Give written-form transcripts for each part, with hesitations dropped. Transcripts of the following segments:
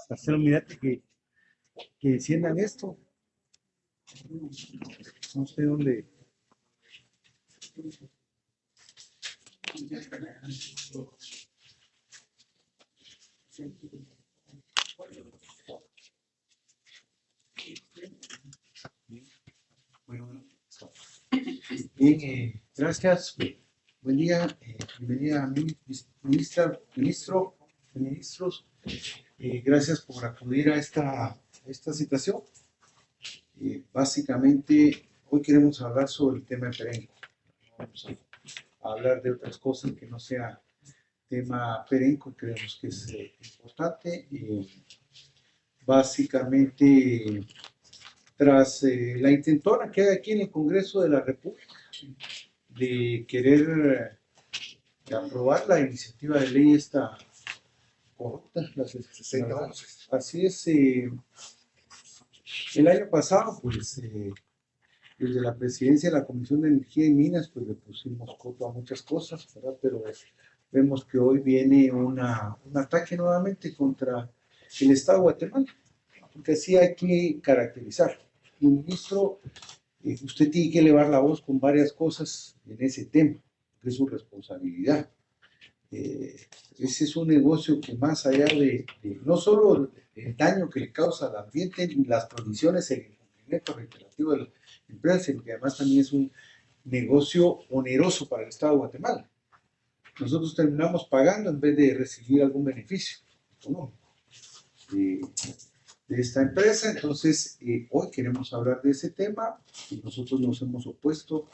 Marcelo, mírate que enciendan esto. No sé dónde. Bueno, bien, gracias. Buen día. Bienvenida, ministros. Gracias por acudir a esta situación. Básicamente, hoy queremos hablar sobre el tema de Perenco. Vamos a hablar de otras cosas que no sea tema Perenco, creemos que es importante. Básicamente, tras la intentona que hay aquí en el Congreso de la República de querer aprobar la iniciativa de ley esta corrupta, la 6011. Así es, el año pasado, pues, desde la presidencia de la Comisión de Energía y Minas, pues le pusimos coto a muchas cosas, ¿verdad? Pero vemos que hoy viene un ataque nuevamente contra el Estado de Guatemala, porque así hay que caracterizar. Y, ministro, usted tiene que elevar la voz con varias cosas en ese tema, que es su responsabilidad. Ese es un negocio que más allá de no solo el daño que le causa al ambiente y las condiciones, el incumplimiento reiterativo de la empresa, sino que además también es un negocio oneroso para el Estado de Guatemala. Nosotros terminamos pagando en vez de recibir algún beneficio económico de esta empresa. Entonces, hoy queremos hablar de ese tema y nosotros nos hemos opuesto.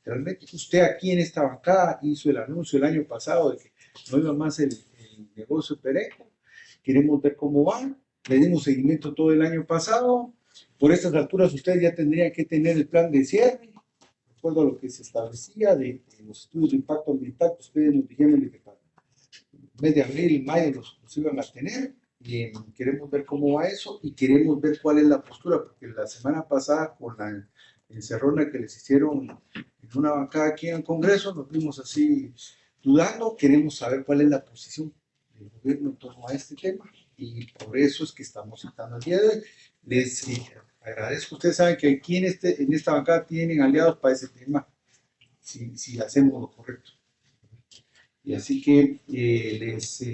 Realmente, usted aquí en esta bancada hizo el anuncio el año pasado de que no iba más el negocio Perenco. Queremos ver cómo va. Le dimos seguimiento todo el año pasado. Por estas alturas, ustedes ya tendrían que tener el plan de cierre, de acuerdo a lo que se establecía de los estudios de impacto ambiental. Ustedes nos dijeron que para el mes de abril y mayo los iban a tener. Queremos ver cómo va eso y queremos ver cuál es la postura, porque la semana pasada con la encerrona que les hicieron en una bancada aquí en el Congreso, nos vimos así dudando. Queremos saber cuál es la posición del gobierno en torno a este tema y por eso es que estamos citando el día de hoy. Les agradezco. Ustedes saben que aquí en esta bancada tienen aliados para ese tema si hacemos lo correcto. Y así que les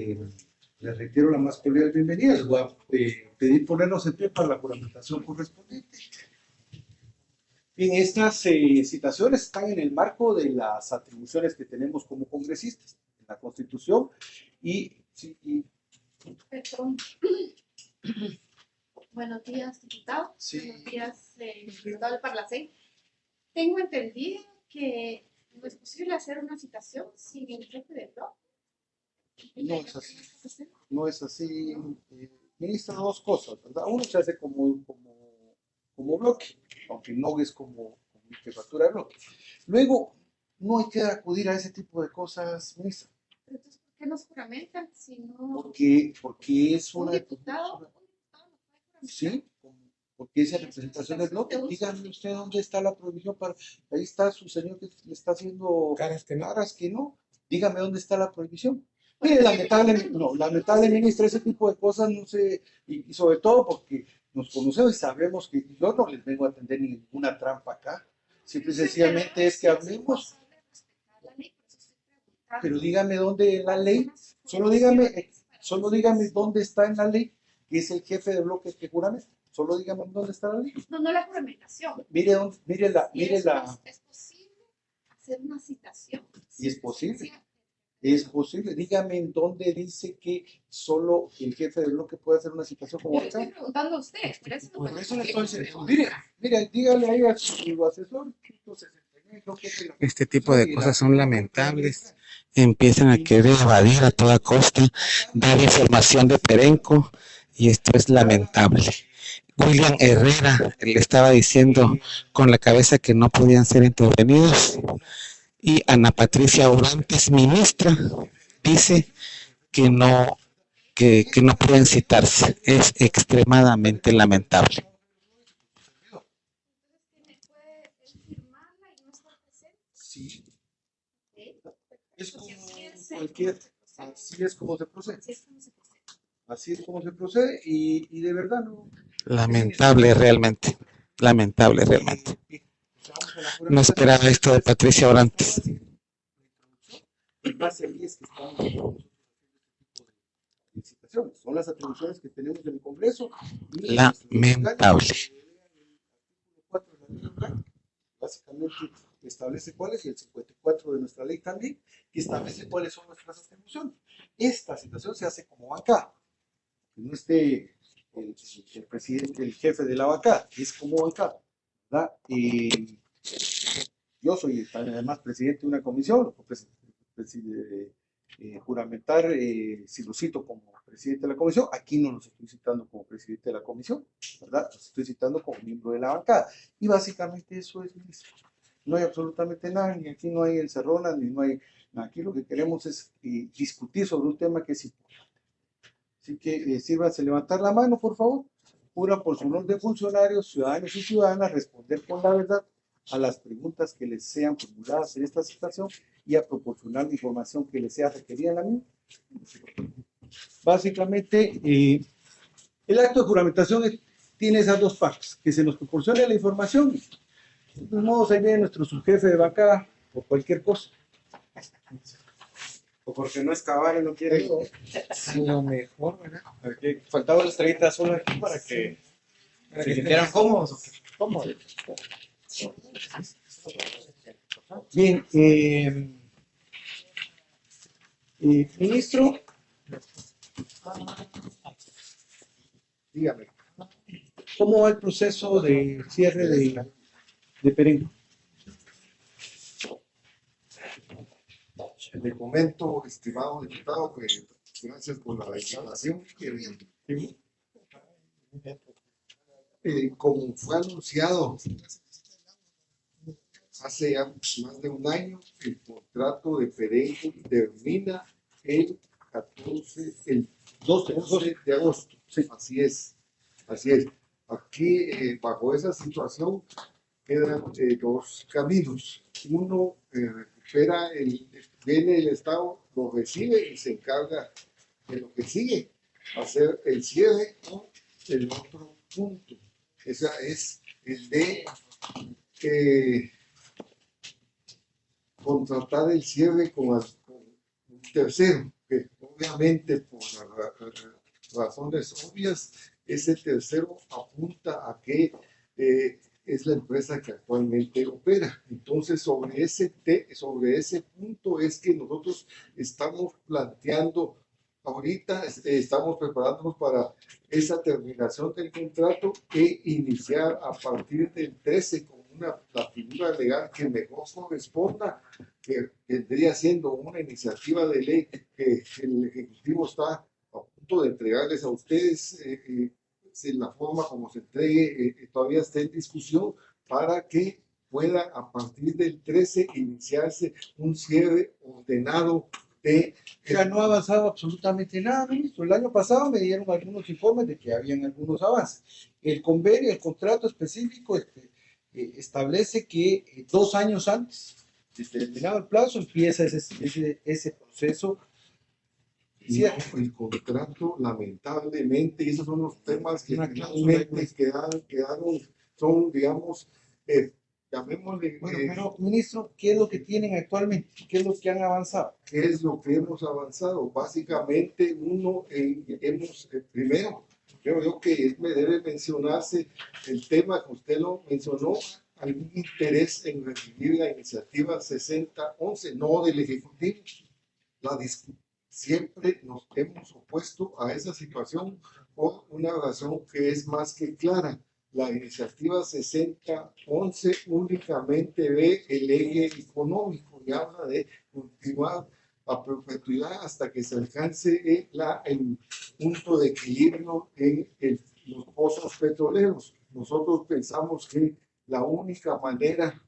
reitero la más cordial bienvenida. Les voy a pedir ponernos en pie para la juramentación correspondiente. Bien, estas citaciones están en el marco de las atribuciones que tenemos como congresistas en la Constitución Perdón. Buenos días, diputado. Sí. Buenos días, diputado del Parlacén. Tengo entendido que no es posible hacer una citación sin el jefe de bloque. No es así. No es así. Ministra, dos cosas, ¿verdad? Uno se hace como bloque, aunque no es como jefatura de bloque. Luego, no hay que acudir a ese tipo de cosas, ministra. Entonces, ¿por qué nos juramentan si no? Porque es un diputado no puede juramentar. Sí, porque esa representación del bloque. Dígame usted dónde está la prohibición para. Ahí está su señor que le está haciendo caras que no. Dígame dónde está la prohibición. Mire, lamentable, ministra, ese tipo de cosas no sé, y sobre todo porque nos conocemos y sabemos que yo no les vengo a atender ninguna trampa acá. Simple y sencillamente es que hablemos. Pero dígame dónde en la ley, solo dígame dónde está en la ley que es el jefe de bloque que juramenta. Solo dígame dónde está la ley. No la juramentación. Mire la. ¿Es posible hacer una citación? Y es posible. Es posible. Dígame en dónde dice que solo el jefe de bloque puede hacer una citación como esta. Estoy preguntando a usted. Por eso le estoy diciendo. Mire, dígale ahí a su asesor. Este tipo de cosas son lamentables. Empiezan a querer evadir a toda costa, dar información de Perenco, y esto es lamentable. William Herrera le estaba diciendo con la cabeza que no podían ser intervenidos, y Ana Patricia Orantes, ministra, dice que no pueden citarse. Es extremadamente lamentable. Sí. Es como cualquier. Así es como se procede. Así es como se procede y de verdad no. Lamentable realmente. Lamentable realmente. Vamos a la No esperaba esto de Patricia Orantes. En base a 10 que estamos haciendo licitaciones. Son las atribuciones que tenemos en el Congreso. Y Lamentable. el artículo 4 de la ley orgánica, básicamente establece cuáles, y el 54 de nuestra ley también, que establece cuáles son nuestras atribuciones. Esta situación se hace como bancada. Que no esté el presidente, el jefe de la bancada, es como bancada, ¿verdad? Yo soy además presidente de una comisión, juramentar, si lo cito como presidente de la comisión, aquí no los estoy citando como presidente de la comisión, ¿verdad? Los estoy citando como miembro de la bancada. Y básicamente eso es, ministro. No hay absolutamente nada, ni aquí no hay encerronas, ni no hay nada. Aquí lo que queremos es discutir sobre un tema que es importante. Así que sírvanse levantar la mano, por favor. Jura por su honor de funcionarios, ciudadanos y ciudadanas, responder con la verdad a las preguntas que les sean formuladas en esta situación y a proporcionar la información que les sea requerida en la misma. Básicamente, el acto de juramentación tiene esas dos partes, que se nos proporcione la información. De todos modos, ahí viene nuestro subjefe de bancada o cualquier cosa. O porque no es cabal y no quiere. Lo mejor, ¿verdad? Aquí faltaba la estrellita azul aquí para que se sintieran cómodos. Cómodos. Bien, ministro, dígame, ¿cómo va el proceso de cierre de Perenco? Le comento, estimado diputado, que gracias por la declaración. Como fue anunciado hace ya más de un año, el contrato de Perenco termina el 12 de agosto. Sí. Así es, así es. Aquí, bajo esa situación, quedan dos caminos. Uno recupera viene el Estado, lo recibe y se encarga de lo que sigue, hacer el cierre o el otro punto. Esa es el de contratar el cierre con un tercero, que obviamente por razones obvias, ese tercero apunta a que es la empresa que actualmente opera. Entonces, sobre ese punto es que nosotros estamos planteando, ahorita estamos preparándonos para esa terminación del contrato e iniciar a partir del 13 con la figura legal que mejor corresponda, que vendría siendo una iniciativa de ley que el Ejecutivo está a punto de entregarles a ustedes. En la forma como se entregue todavía está en discusión para que pueda a partir del 13 iniciarse un cierre ordenado de... Ya no ha avanzado absolutamente nada, ministro. El año pasado me dieron algunos informes de que habían algunos avances. El convenio, el contrato específico establece que 2 años antes de terminado el plazo empieza ese proceso. No, el contrato, lamentablemente, y esos son los temas que finalmente quedaron, son, digamos, llamémosle... Bueno, pero, ministro, ¿qué es lo que tienen actualmente? ¿Qué es lo que han avanzado? ¿Qué es lo que hemos avanzado? Básicamente, primero, creo yo que debe mencionarse el tema que usted lo mencionó, algún interés en recibir la iniciativa 6011, no del Ejecutivo. Siempre nos hemos opuesto a esa situación por una razón que es más que clara. La iniciativa 6011 únicamente ve el eje económico y habla de continuar a perpetuidad hasta que se alcance el punto de equilibrio en los pozos petroleros. Nosotros pensamos que la única manera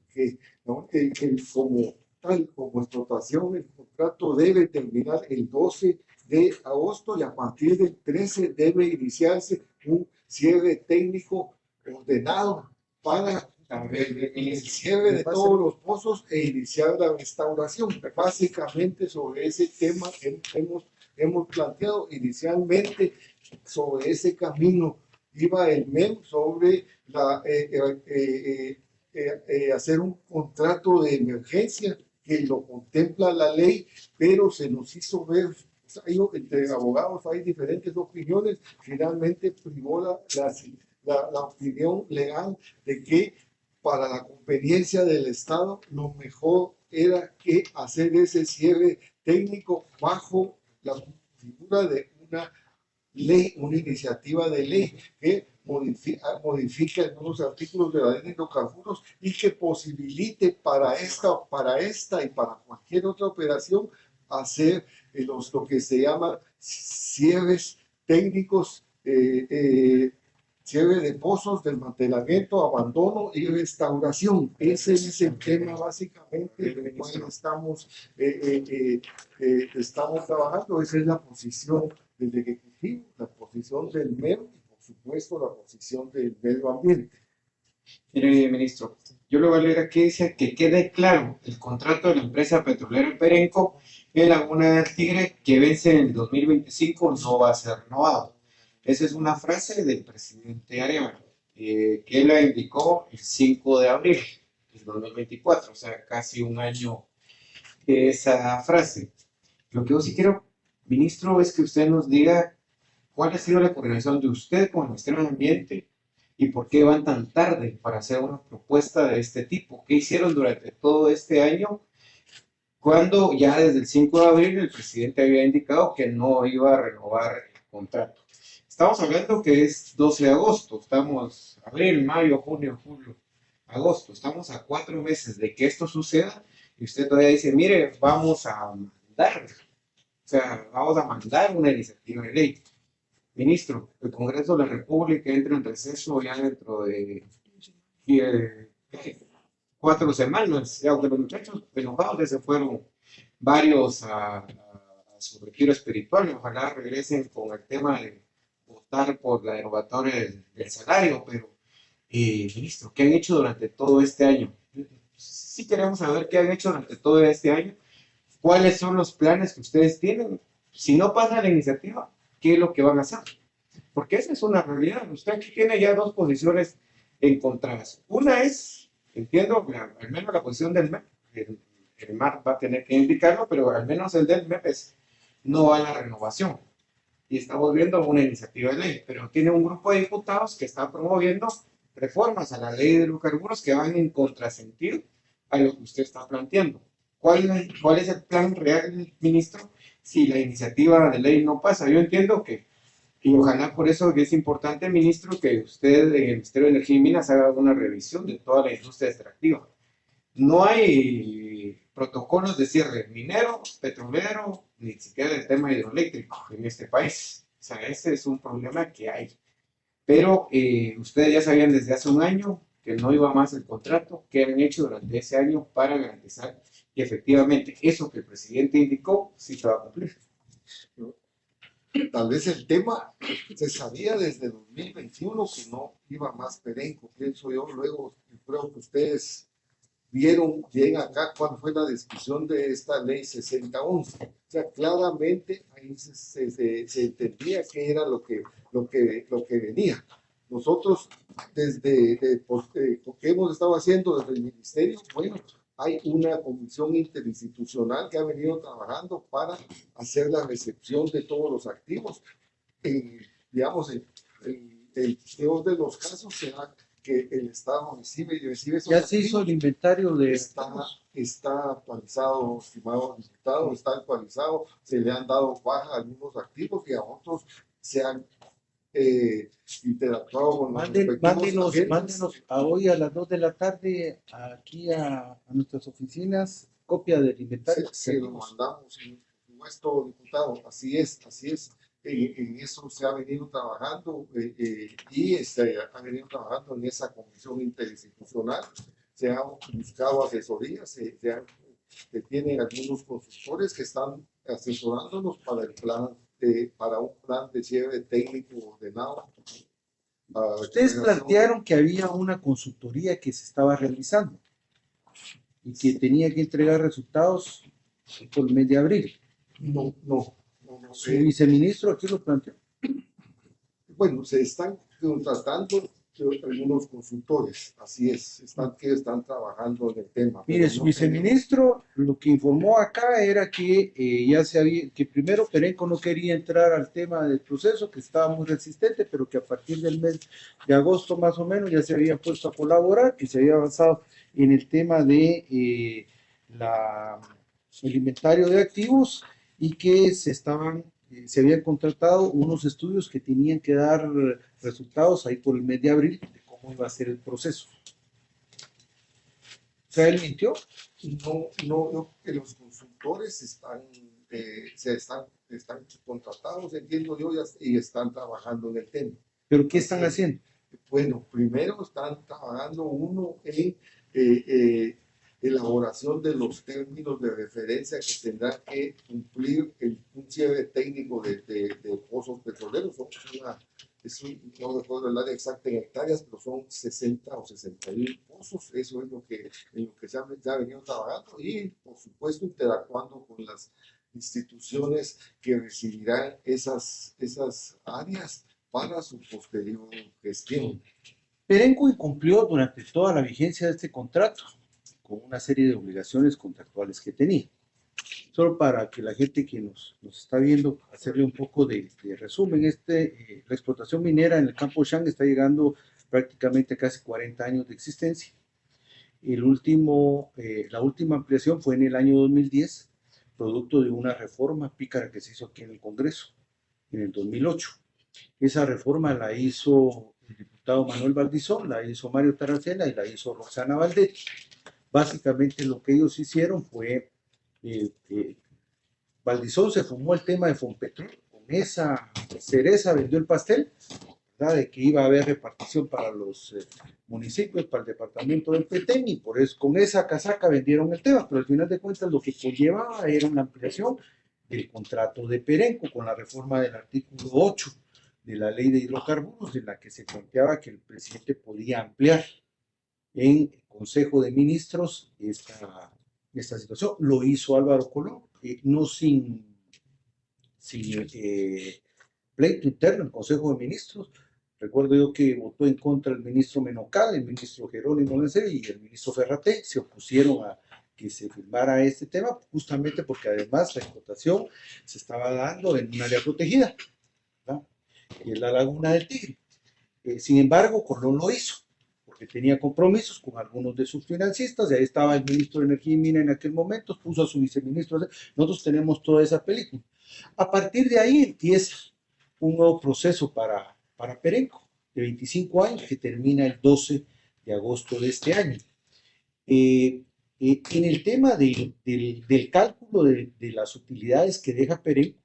como explotación, el contrato debe terminar el 12 de agosto y a partir del 13 debe iniciarse un cierre técnico ordenado para el cierre de todos los pozos e iniciar la restauración. Básicamente sobre ese tema hemos hemos planteado inicialmente sobre ese camino. Iba el MEM sobre hacer un contrato de emergencia que lo contempla la ley, pero se nos hizo ver, entre abogados hay diferentes opiniones, finalmente privó la opinión legal de que para la conveniencia del Estado lo mejor era que hacer ese cierre técnico bajo la figura de una ley, una iniciativa de ley que modifica algunos artículos de la ley de hidrocarburos y que posibilite para esta y para cualquier otra operación hacer lo que se llama cierres técnicos, cierre de pozos, desmantelamiento, abandono y restauración. Ese es el tema básicamente en el cual estamos trabajando. Esa es la posición del Ejecutivo, la posición del MEM y por supuesto la posición del medio ambiente. Mire, ministro, yo le voy a leer aquí, dice que quede claro, el contrato de la empresa petrolera Perenco en Laguna del Tigre que vence en el 2025 no va a ser renovado. Esa es una frase del presidente Arevalo, que él la indicó el 5 de abril del 2024, o sea, casi un año esa frase. Lo que yo sí quiero, ministro, es que usted nos diga cuál ha sido la coordinación de usted con el Ministerio del Ambiente y por qué van tan tarde para hacer una propuesta de este tipo. ¿Qué hicieron durante todo este año cuando ya desde el 5 de abril el presidente había indicado que no iba a renovar el contrato? Estamos hablando que es 12 de agosto, estamos abril, mayo, junio, julio, agosto, estamos a 4 meses de que esto suceda y usted todavía dice, mire, vamos a mandar una iniciativa de ley. Ministro, el Congreso de la República entra en receso ya dentro de 4 semanas, y aunque los muchachos enojados ya se fueron varios a su retiro espiritual, ojalá regresen con el tema de votar por la derogatoria del salario, pero ministro, ¿qué han hecho durante todo este año? Sí queremos saber qué han hecho durante todo este año, cuáles son los planes que ustedes tienen, si no pasa la iniciativa, ¿qué es lo que van a hacer? Porque esa es una realidad. Usted aquí tiene ya dos posiciones encontradas. Una es, entiendo, al menos la posición del MEP, el MAR va a tener que indicarlo, pero al menos el del MEP es no a la renovación. Y estamos viendo una iniciativa de ley, pero tiene un grupo de diputados que está promoviendo reformas a la ley de hidrocarburos que van en contrasentido a lo que usted está planteando. ¿Cuál es el plan real, ministro, si la iniciativa de ley no pasa? Yo entiendo que, y ojalá por eso es importante, ministro, que usted en el Ministerio de Energía y Minas haga una revisión de toda la industria extractiva. No hay protocolos de cierre minero, petrolero, ni siquiera del tema hidroeléctrico en este país. O sea, ese es un problema que hay. Pero ustedes ya sabían desde hace un año que no iba más el contrato. ¿Qué han hecho durante ese año para garantizar que efectivamente eso que el presidente indicó sí se va a cumplir? Tal vez el tema se sabía desde 2021 que no iba más Perenco, pienso yo. Luego creo que ustedes vieron bien acá cuál fue la discusión de esta ley 6011. O sea, claramente ahí se entendía qué era lo que venía. Nosotros, desde lo que hemos estado haciendo desde el ministerio, bueno, hay una comisión interinstitucional que ha venido trabajando para hacer la recepción de todos los activos. Digamos, el peor de los casos será que el Estado recibe esos ya se hizo el inventario de está actualizado, estimado diputado, está actualizado, se le han dado baja a algunos activos y a otros se han interactuado con los mándenos a hoy a las 2 de la tarde aquí a nuestras oficinas copia del inventario. Se lo mandamos, por supuesto, diputado, así es. En eso se ha venido trabajando y se ha venido trabajando en esa comisión interinstitucional. Se han buscado asesorías, se tienen algunos consultores que están asesorándonos para un plan de cierre técnico ordenado. Ustedes plantearon que había una consultoría que se estaba realizando y que tenía que entregar resultados por el mes de abril. No, Su viceministro aquí lo planteó. Bueno, se están contratando algunos consultores, así es, que están trabajando en el tema. Mire, su viceministro lo que informó acá era que que primero Perenco no quería entrar al tema del proceso, que estaba muy resistente, pero que a partir del mes de agosto más o menos ya se había puesto a colaborar, que se había avanzado en el tema de el inventario de activos y que se habían contratado unos estudios que tenían que dar resultados ahí por el mes de abril de cómo iba a ser el proceso. O sea, él mintió. No, que los consultores están contratados, entiendo yo, y están trabajando en el tema. ¿Pero qué están haciendo? Bueno, primero están trabajando uno en elaboración de los términos de referencia que tendrán que cumplir un cierre técnico de pozos petroleros. No recuerdo el área exacta en hectáreas, pero son 60 o 61 pozos. Eso es en lo que se ha venido trabajando y, por supuesto, interactuando con las instituciones que recibirán esas áreas para su posterior gestión. Perenco incumplió durante toda la vigencia de este contrato con una serie de obligaciones contractuales que tenía. Solo para que la gente que nos está viendo, hacerle un poco de resumen, la explotación minera en el campo Shang está llegando prácticamente a casi 40 años de existencia. La última ampliación fue en el año 2010, producto de una reforma pícara que se hizo aquí en el Congreso, en el 2008. Esa reforma la hizo el diputado Manuel Valdizón, la hizo Mario Taracena y la hizo Roxana Valdetti. Básicamente lo que ellos hicieron fue, Valdizón se fumó el tema de Fonpetrol, con esa cereza vendió el pastel, ¿verdad? De que iba a haber repartición para los municipios, para el departamento del Petén, y por eso con esa casaca vendieron el tema, pero al final de cuentas lo que conllevaba era una ampliación del contrato de Perenco con la reforma del artículo 8 de la ley de hidrocarburos, en la que se planteaba que el presidente podía ampliar en el Consejo de Ministros esta situación. Lo hizo Álvaro Colón, no sin pleito interno en el Consejo de Ministros. Recuerdo yo que votó en contra el ministro Menocal, el ministro Jerónimo Lanceri y el ministro Ferraté, se opusieron a que se firmara este tema, justamente porque además la explotación se estaba dando en un área protegida, ¿verdad? Que es la Laguna del Tigre. Sin embargo, Colón lo hizo, porque tenía compromisos con algunos de sus financistas, y ahí estaba el ministro de Energía y Mina en aquel momento, puso a su viceministro. Nosotros tenemos toda esa película. A partir de ahí empieza un nuevo proceso para Perenco, de 25 años, que termina el 12 de agosto de este año. En el tema del cálculo de las utilidades que deja Perenco,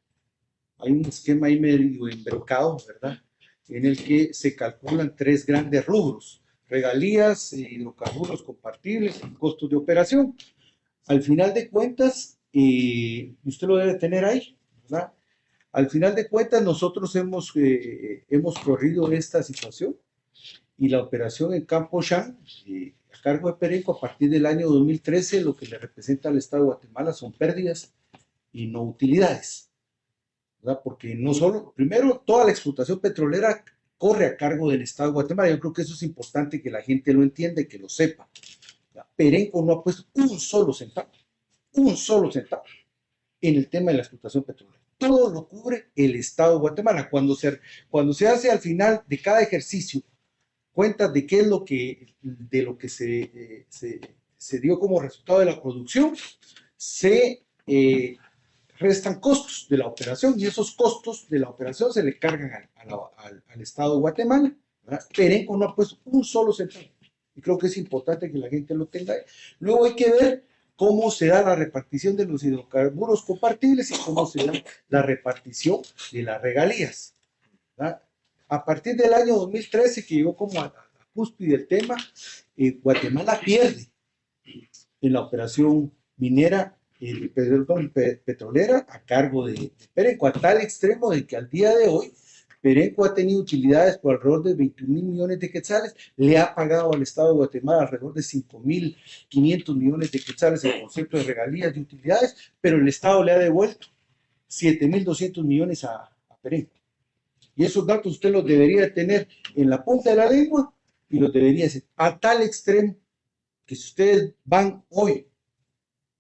hay un esquema ahí medio embrocado, ¿verdad?, en el que se calculan 3 grandes rubros: regalías, hidrocarburos compartibles y costos de operación. Al final de cuentas, usted lo debe tener ahí, ¿verdad? Al final de cuentas, nosotros hemos corrido esta situación, y la operación en Campo Shang, a cargo de Perenco, a partir del año 2013, lo que le representa al Estado de Guatemala son pérdidas y no utilidades, ¿verdad? Porque no solo, primero, toda la explotación petrolera corre a cargo del Estado de Guatemala. Yo creo que eso es importante que la gente lo entienda y que lo sepa. Perenco no ha puesto un solo centavo en el tema de la explotación petrolera. Todo lo cubre el Estado de Guatemala. Cuando se hace al final de cada ejercicio cuentas de qué es lo que se dio como resultado de la producción, se restan costos de la operación, y esos costos de la operación se le cargan al Estado de Guatemala, ¿verdad? Perenco no ha puesto un solo centavo, y creo que es importante que la gente lo tenga ahí. Luego hay que ver cómo se da la repartición de los hidrocarburos compartibles y cómo se da la repartición de las regalías, ¿verdad? A partir del año 2013, que llegó como a la cúspide del tema, Guatemala pierde en la operación minera, petrolera, a cargo de Perenco, a tal extremo de que al día de hoy Perenco ha tenido utilidades por alrededor de 21 millones de quetzales, le ha pagado al Estado de Guatemala alrededor de 5.500 millones de quetzales en concepto de regalías y utilidades, pero el Estado le ha devuelto 7.200 millones a Perenco. Y esos datos usted los debería tener en la punta de la lengua y los debería hacer a tal extremo que si ustedes van hoy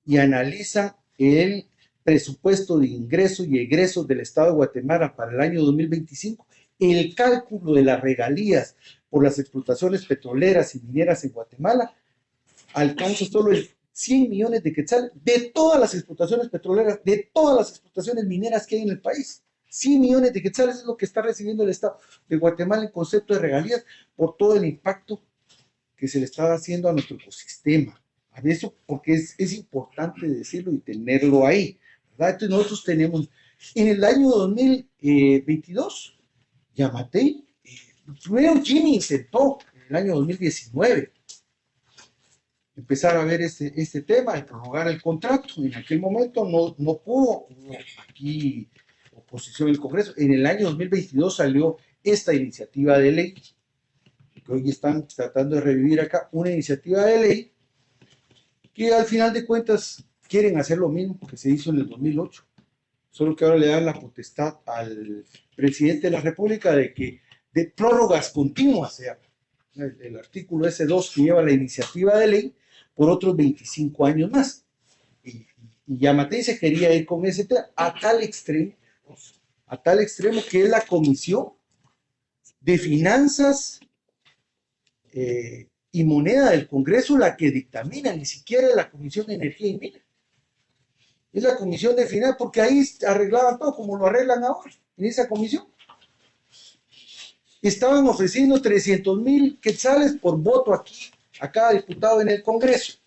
y analizan el presupuesto de ingresos y egresos del Estado de Guatemala para el año 2025, el cálculo de las regalías por las explotaciones petroleras y mineras en Guatemala alcanza solo el 100 millones de quetzales de todas las explotaciones petroleras, de todas las explotaciones mineras que hay en el país. 100 millones de quetzales es lo que está recibiendo el Estado de Guatemala en concepto de regalías por todo el impacto que se le está haciendo a nuestro ecosistema. A eso porque es importante decirlo y tenerlo ahí, ¿verdad? Entonces nosotros tenemos, en el año 2022, Yamatei, primero Jimmy intentó en el año 2019 empezar a ver este tema de prorrogar el contrato. En aquel momento no pudo, hubo aquí oposición en el Congreso. En el año 2022 salió esta iniciativa de ley, que hoy están tratando de revivir acá, una iniciativa de ley que al final de cuentas quieren hacer lo mismo que se hizo en el 2008, solo que ahora le dan la potestad al presidente de la República de prórrogas continuas, sea el artículo S2 que lleva la iniciativa de ley por otros 25 años más. Y Yamatei se quería ir con ese tema a tal extremo que es la Comisión de Finanzas y Moneda del Congreso la que dictamina, ni siquiera es la Comisión de Energía y Minas. Es la Comisión de Finanzas, porque ahí arreglaban todo como lo arreglan ahora, en esa comisión. Estaban ofreciendo 300,000 quetzales por voto aquí, a cada diputado en el Congreso.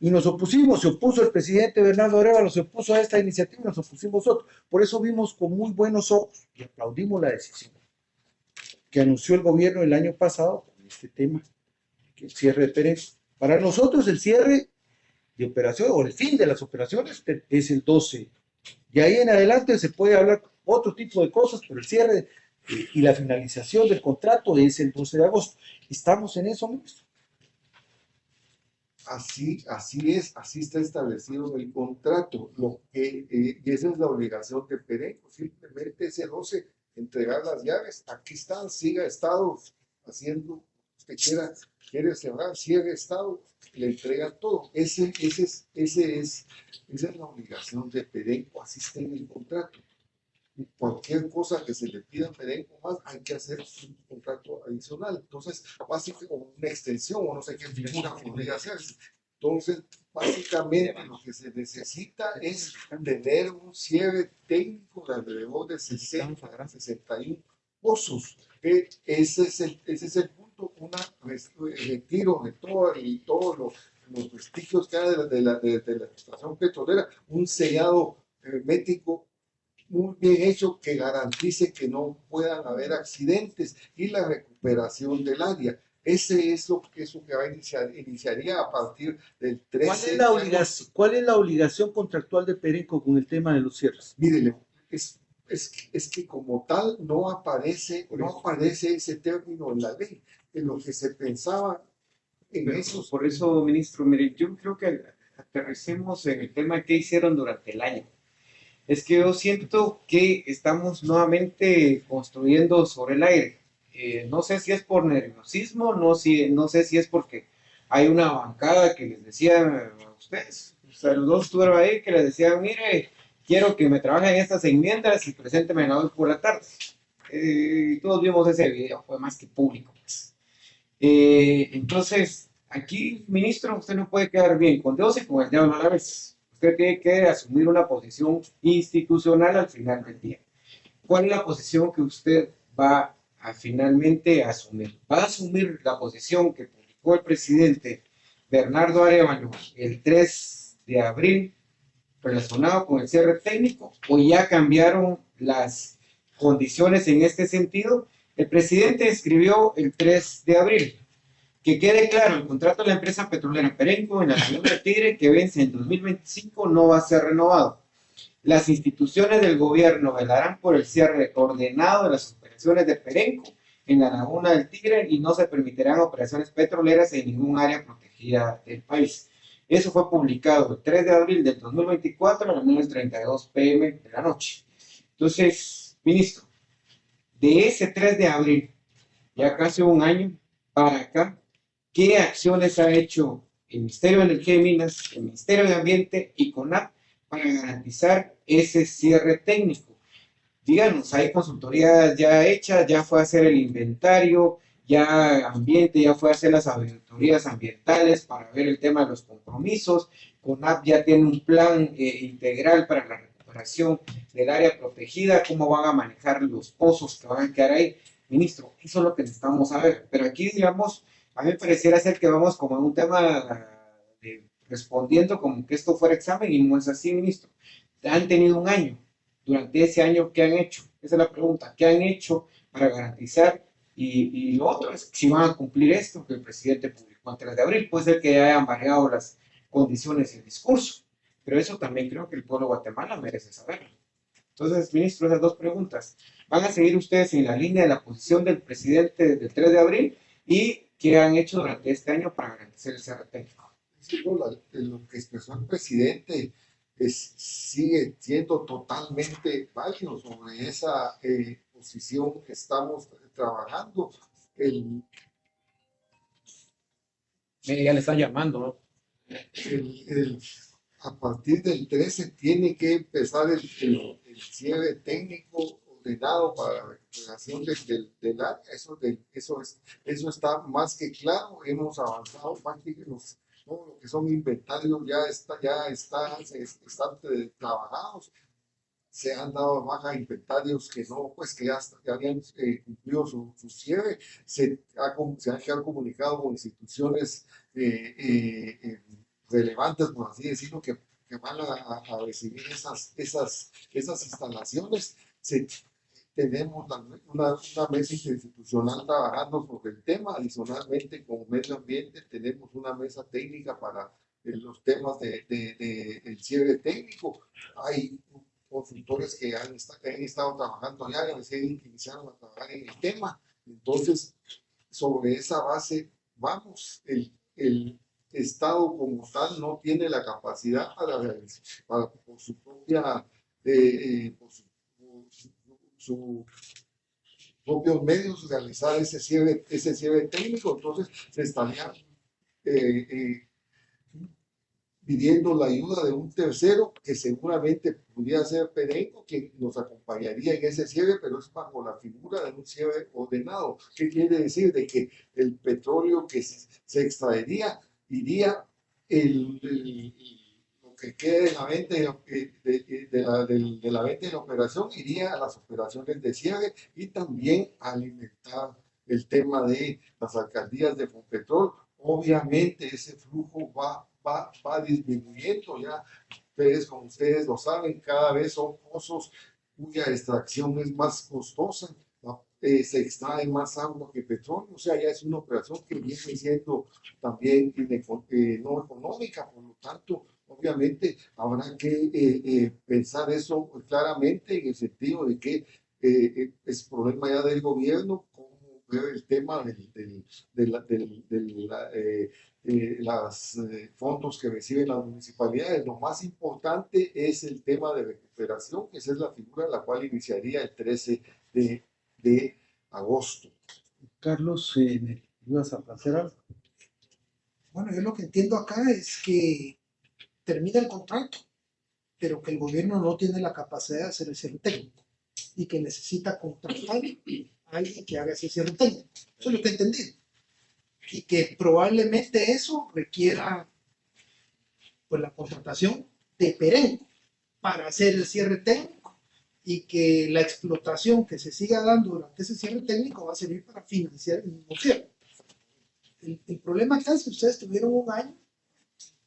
Y nos opusimos, se opuso el presidente Bernardo Arévalo, se opuso a esta iniciativa, nos opusimos otros. Por eso vimos con muy buenos ojos y aplaudimos la decisión que anunció el gobierno el año pasado con este tema, que el cierre de Perenco. Para nosotros el cierre de operaciones o el fin de las operaciones es el 12. Y ahí en adelante se puede hablar otro tipo de cosas, pero el cierre y la finalización del contrato es el 12 de agosto. Estamos en eso, ministro. Así es, así está establecido en el contrato. Y esa es la obligación de Perenco, simplemente ese 12, entregar las llaves. Aquí están, siga Estado haciendo, usted quiere cerrar, cierre Estado, le entrega todo. Esa es la obligación de Perenco, así está en el contrato. Cualquier cosa que se le pida a Perenco más, hay que hacer un contrato adicional. Entonces, básicamente, una extensión, o no sé qué figura podría hacerse. Entonces, básicamente, lo que se necesita es tener un cierre técnico de alrededor de 61 pozos. Ese es el punto, un retiro de todos los vestigios que hay de la estación petrolera, un sellado hermético muy bien hecho que garantice que no puedan haber accidentes y la recuperación del área. Ese es eso que iniciaría a partir del 13 ¿Cuál es la obligación contractual de Perenco con el tema de los cierres? Mírele, es que como tal no aparece ese término en la ley, en lo que se pensaba en eso. Por eso, ministro, mire, yo creo que aterricemos en el tema que hicieron durante el año. Es que yo siento que estamos nuevamente construyendo sobre el aire. No sé si es por nerviosismo, no sé si es porque hay una bancada que les decía a ustedes, o sea, los dos estuvieron ahí, que les decían, mire, quiero que me trabajen estas enmiendas y presénteme la hoy por la tarde. Todos vimos ese video, fue más que público. Pues. Entonces, aquí, ministro, usted no puede quedar bien con Dios y con el diablo a la vez. Usted tiene que asumir una posición institucional al final del día. ¿Cuál es la posición que usted va a finalmente asumir? ¿Va a asumir la posición que publicó el presidente Bernardo Arévalo el 3 de abril relacionado con el cierre técnico o ya cambiaron las condiciones en este sentido? El presidente escribió el 3 de abril. Que quede claro, el contrato de la empresa petrolera Perenco en la Laguna del Tigre, que vence en 2025, no va a ser renovado. Las instituciones del gobierno velarán por el cierre ordenado de las operaciones de Perenco en la Laguna del Tigre y no se permitirán operaciones petroleras en ningún área protegida del país. Eso fue publicado el 3 de abril del 2024 a las 9:32 p.m. de la noche. Entonces, ministro, de ese 3 de abril, ya casi un año para acá, ¿qué acciones ha hecho el Ministerio de Energía y Minas, el Ministerio de Ambiente y CONAP para garantizar ese cierre técnico? Díganos, hay consultorías ya hechas, ya fue a hacer el inventario, ya Ambiente ya fue a hacer las auditorías ambientales para ver el tema de los compromisos, CONAP ya tiene un plan integral para la recuperación del área protegida, cómo van a manejar los pozos que van a quedar ahí. Ministro, eso es lo que necesitamos saber, pero aquí, digamos, a mí me pareciera ser que vamos como en un tema respondiendo como que esto fuera examen y no es así, ministro. Han tenido un año. Durante ese año, ¿qué han hecho? Esa es la pregunta. ¿Qué han hecho para garantizar? Y lo otro es si van a cumplir esto que el presidente publicó el 3 de abril. Puede ser que hayan variado las condiciones y el discurso, pero eso también creo que el pueblo de Guatemala merece saberlo. Entonces, ministro, esas dos preguntas. ¿Van a seguir ustedes en la línea de la posición del presidente del 3 de abril? ¿Y qué han hecho durante este año para garantizar el cierre técnico? Sí, lo que expresó el presidente sigue siendo totalmente válido. Sobre esa posición que estamos trabajando. Ya le están llamando, ¿no? A partir del 13 tiene que empezar el cierre técnico ordenado para la recuperación del área. Eso está más que claro. Hemos avanzado prácticamente. Todo lo que son inventarios están trabajados. Se han dado baja inventarios que no, pues que ya habían cumplido su cierre. Se han comunicado con instituciones relevantes, por así decirlo, que van a recibir esas instalaciones. Tenemos una mesa interinstitucional trabajando sobre el tema. Adicionalmente, con Medio Ambiente, tenemos una mesa técnica para los temas del cierre técnico. Hay consultores que han estado trabajando ya, recién iniciaron a trabajar en el tema. Entonces, sobre esa base, vamos, el Estado como tal no tiene la capacidad por su propia, sus propios medios realizar ese cierre técnico. Entonces se estaría pidiendo la ayuda de un tercero que seguramente pudiera ser Perenco, quien nos acompañaría en ese cierre, pero es bajo la figura de un cierre ordenado. ¿Qué quiere decir? De que el petróleo que se extraería iría lo que quede de la venta de la venta y la operación iría a las operaciones de cierre y también a alimentar el tema de las alcaldías de Fonpetrol. Obviamente ese flujo va disminuyendo ya. Como ustedes lo saben, cada vez son pozos cuya extracción es más costosa. Se extrae más agua que petróleo, o sea, ya es una operación que viene siendo también no económica. Por lo tanto, obviamente habrá que pensar eso claramente, en el sentido de que es problema ya del gobierno cómo ver el tema los fondos que reciben las municipalidades. Lo más importante es el tema de recuperación, que esa es la figura a la cual iniciaría el 13 de agosto. Carlos, ¿ibas a hacer algo? Bueno, yo lo que entiendo acá es que termina el contrato, pero que el gobierno no tiene la capacidad de hacer el cierre técnico y que necesita contratar a alguien que haga ese cierre técnico. Eso es lo que he entendido. Y que probablemente eso requiera pues la contratación de Perenco para hacer el cierre técnico, y que la explotación que se siga dando durante ese cierre técnico va a servir para financiar el mismo cierre. El problema acá es que ustedes tuvieron un año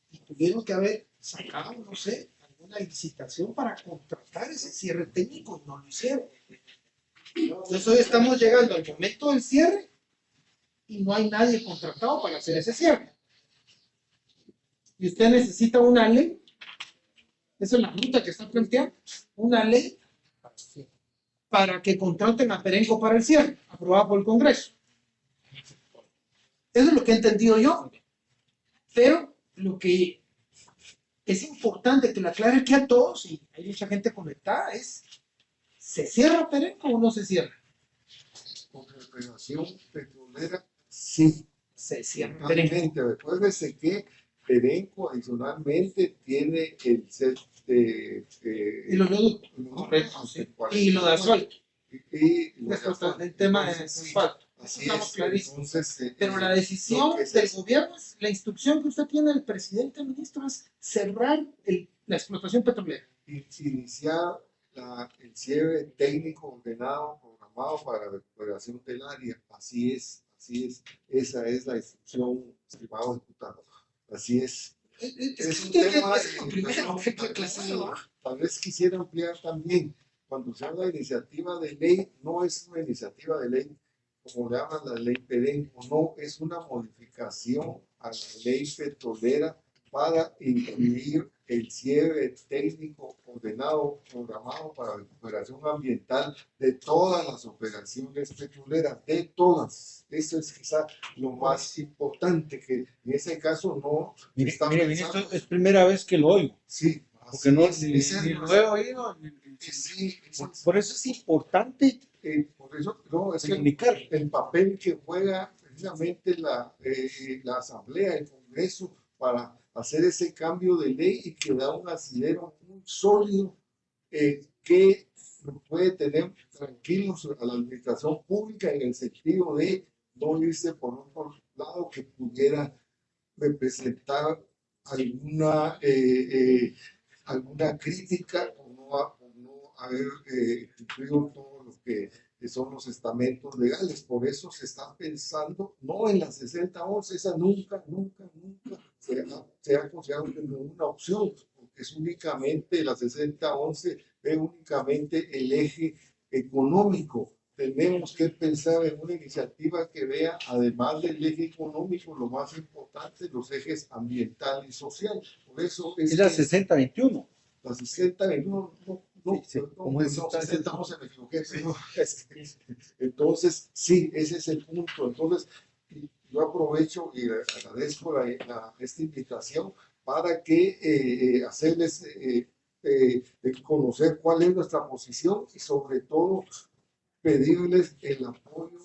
y tuvieron que haber sacado, no sé, alguna licitación para contratar ese cierre técnico y no lo hicieron. Entonces hoy estamos llegando al momento del cierre y no hay nadie contratado para hacer ese cierre. Y usted necesita una ley, esa es la ruta que está planteando, una ley para que contraten a Perenco para el cierre, aprobada por el Congreso. Eso es lo que he entendido yo. Pero lo que que es importante que lo aclare aquí a todos, y hay mucha gente conectada, es, ¿se cierra Perenco o no se cierra? Con la operación petrolera, sí. Se cierra Perenco. Totalmente. Recuérdese que Perenco adicionalmente tiene el set de Y los oleoductos. Correcto, sí. Y lo de asfalto. y El tema de asfalto. así Estamos es. clarísimos. Entonces, Pero la decisión lo que es del eso. gobierno, la instrucción que usted tiene del presidente ministro es cerrar la explotación petrolera. Iniciar el cierre técnico ordenado, programado para la recuperación del área. Así es. Esa es la instrucción, estimado diputado. Así es. Es un tema Primero, tal vez quisiera ampliar también. Cuando se habla de iniciativa de ley, no es una iniciativa de ley como le llaman la ley Perenco, no, es una modificación a la ley petrolera para incluir el cierre técnico ordenado, programado para recuperación ambiental de todas las operaciones petroleras, de todas. Eso es quizá lo más importante, que en ese caso no Mire, está ministro, pensando. es primera vez que lo oigo, Sí, porque no, así ni es, lo he oído. sí, Por eso es importante por eso, no, es que comunicar. el papel que juega precisamente la Asamblea, el Congreso, para hacer ese cambio de ley y que da un asidero muy sólido que nos puede tener tranquilos a la administración pública en el sentido de no irse por otro lado que pudiera representar alguna crítica o no haber cumplido todo lo que son los estamentos legales. Por eso se está pensando no en la 6011, esa nunca se ha considerado como una opción, porque es únicamente la 6011, ve únicamente el eje económico. Tenemos que pensar en una iniciativa que vea, además del eje económico, lo más importante, los ejes ambiental y social. Por eso Es la 6021. la 6021, ¿Cómo es? 6011 me equivoqué. Pero, entonces, sí, ese es el punto. Entonces, yo aprovecho y agradezco esta invitación para que hacerles conocer cuál es nuestra posición y sobre todo pedirles el apoyo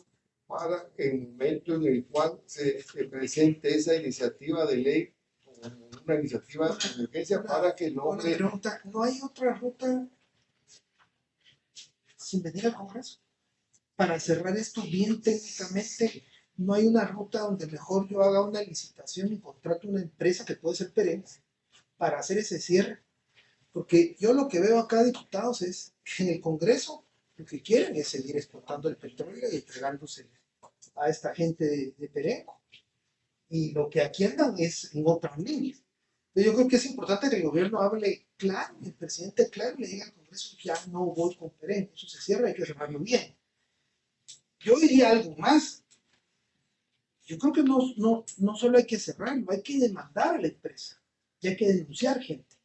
para el momento en el cual se presente esa iniciativa de ley como una iniciativa de emergencia para que Una pregunta, ¿no hay otra ruta sin venir al Congreso? Para cerrar esto bien técnicamente, ¿no hay una ruta donde mejor yo haga una licitación y contrato una empresa que puede ser perenne para hacer ese cierre? Porque yo lo que veo acá, diputados, es que en el Congreso lo que quieren es seguir explotando el petróleo y entregándose a esta gente de Perenco. Y lo que aquí andan es en otras líneas. Yo creo que es importante que el gobierno hable claro, el presidente claro le diga al Congreso, ya no voy con Perenco, eso se cierra, hay que cerrarlo bien. Yo diría algo más. Yo creo que no solo hay que cerrarlo, hay que demandar a la empresa y hay que denunciar gente.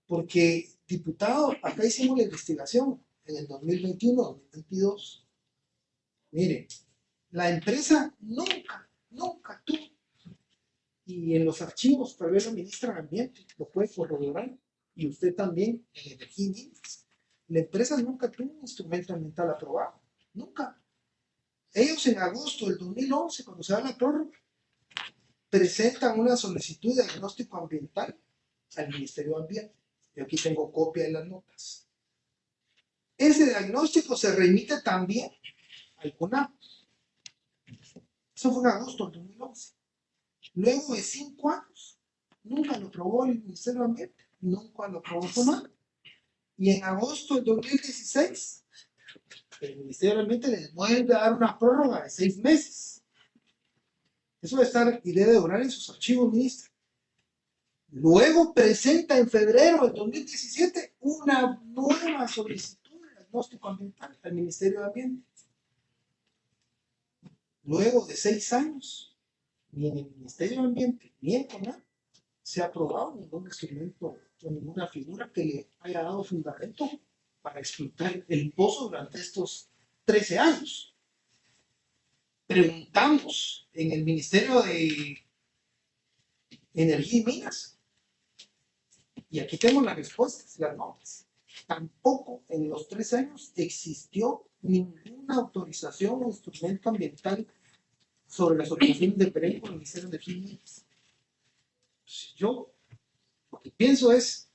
Porque, diputado, acá hicimos la investigación en el 2021, 2022. Mire, la empresa nunca tuvo, y en los archivos, tal vez la ministra de Ambiente lo puede corroborar, y usted también en Energía, la empresa nunca tuvo un instrumento ambiental aprobado, nunca. Ellos en agosto del 2011, cuando se da la prórroga, presentan una solicitud de diagnóstico ambiental al Ministerio de Ambiente. Yo aquí tengo copia de las notas. Ese diagnóstico se remite también al CONAP. Eso fue en agosto del 2011. Luego de 5 años, nunca lo aprobó el Ministerio de Ambiente, nunca lo aprobó CONAP. Y en agosto del 2016, el Ministerio de Ambiente les vuelve a dar una prórroga de 6 meses. Eso debe estar y debe durar en sus archivos, ministro. Luego presenta en febrero del 2017 una nueva solicitud de diagnóstico ambiental al Ministerio de Ambiente. Luego de 6 años, ni en el Ministerio de Ambiente ni en CONAP se ha aprobado ningún instrumento o ninguna figura que le haya dado fundamento para explotar el pozo durante estos 13 años. Preguntamos en el Ministerio de Energía y Minas Y aquí tengo las respuestas, las notas. Tampoco en los 3 años existió ninguna autorización o instrumento ambiental sobre las operaciones de Perenco en el Ministerio de Energía. Yo lo que pienso es,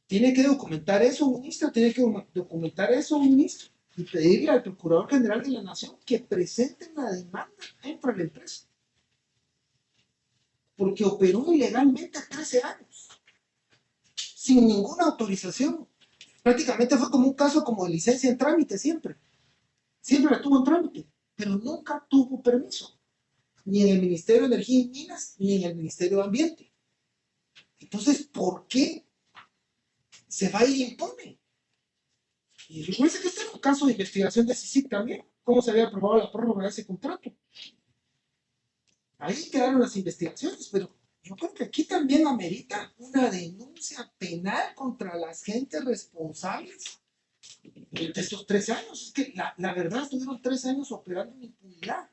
tiene que documentar eso, ministro, tiene que documentar eso, ministro, y pedirle al Procurador General de la Nación que presente la demanda contra la empresa. Porque operó ilegalmente 13 años, sin ninguna autorización. Prácticamente fue como un caso como de licencia en trámite siempre. Siempre la tuvo en trámite, pero nunca tuvo permiso. Ni en el Ministerio de Energía y Minas, ni en el Ministerio de Ambiente. Entonces, ¿por qué se va y impone? Y recuerden que este era un caso de investigación de CICIG también. ¿Cómo se había aprobado la prórroga de ese contrato? Ahí quedaron las investigaciones, pero yo creo que aquí también amerita una denuncia penal contra las gentes responsables de estos 13 años. Es que la verdad estuvieron 13 años operando en impunidad.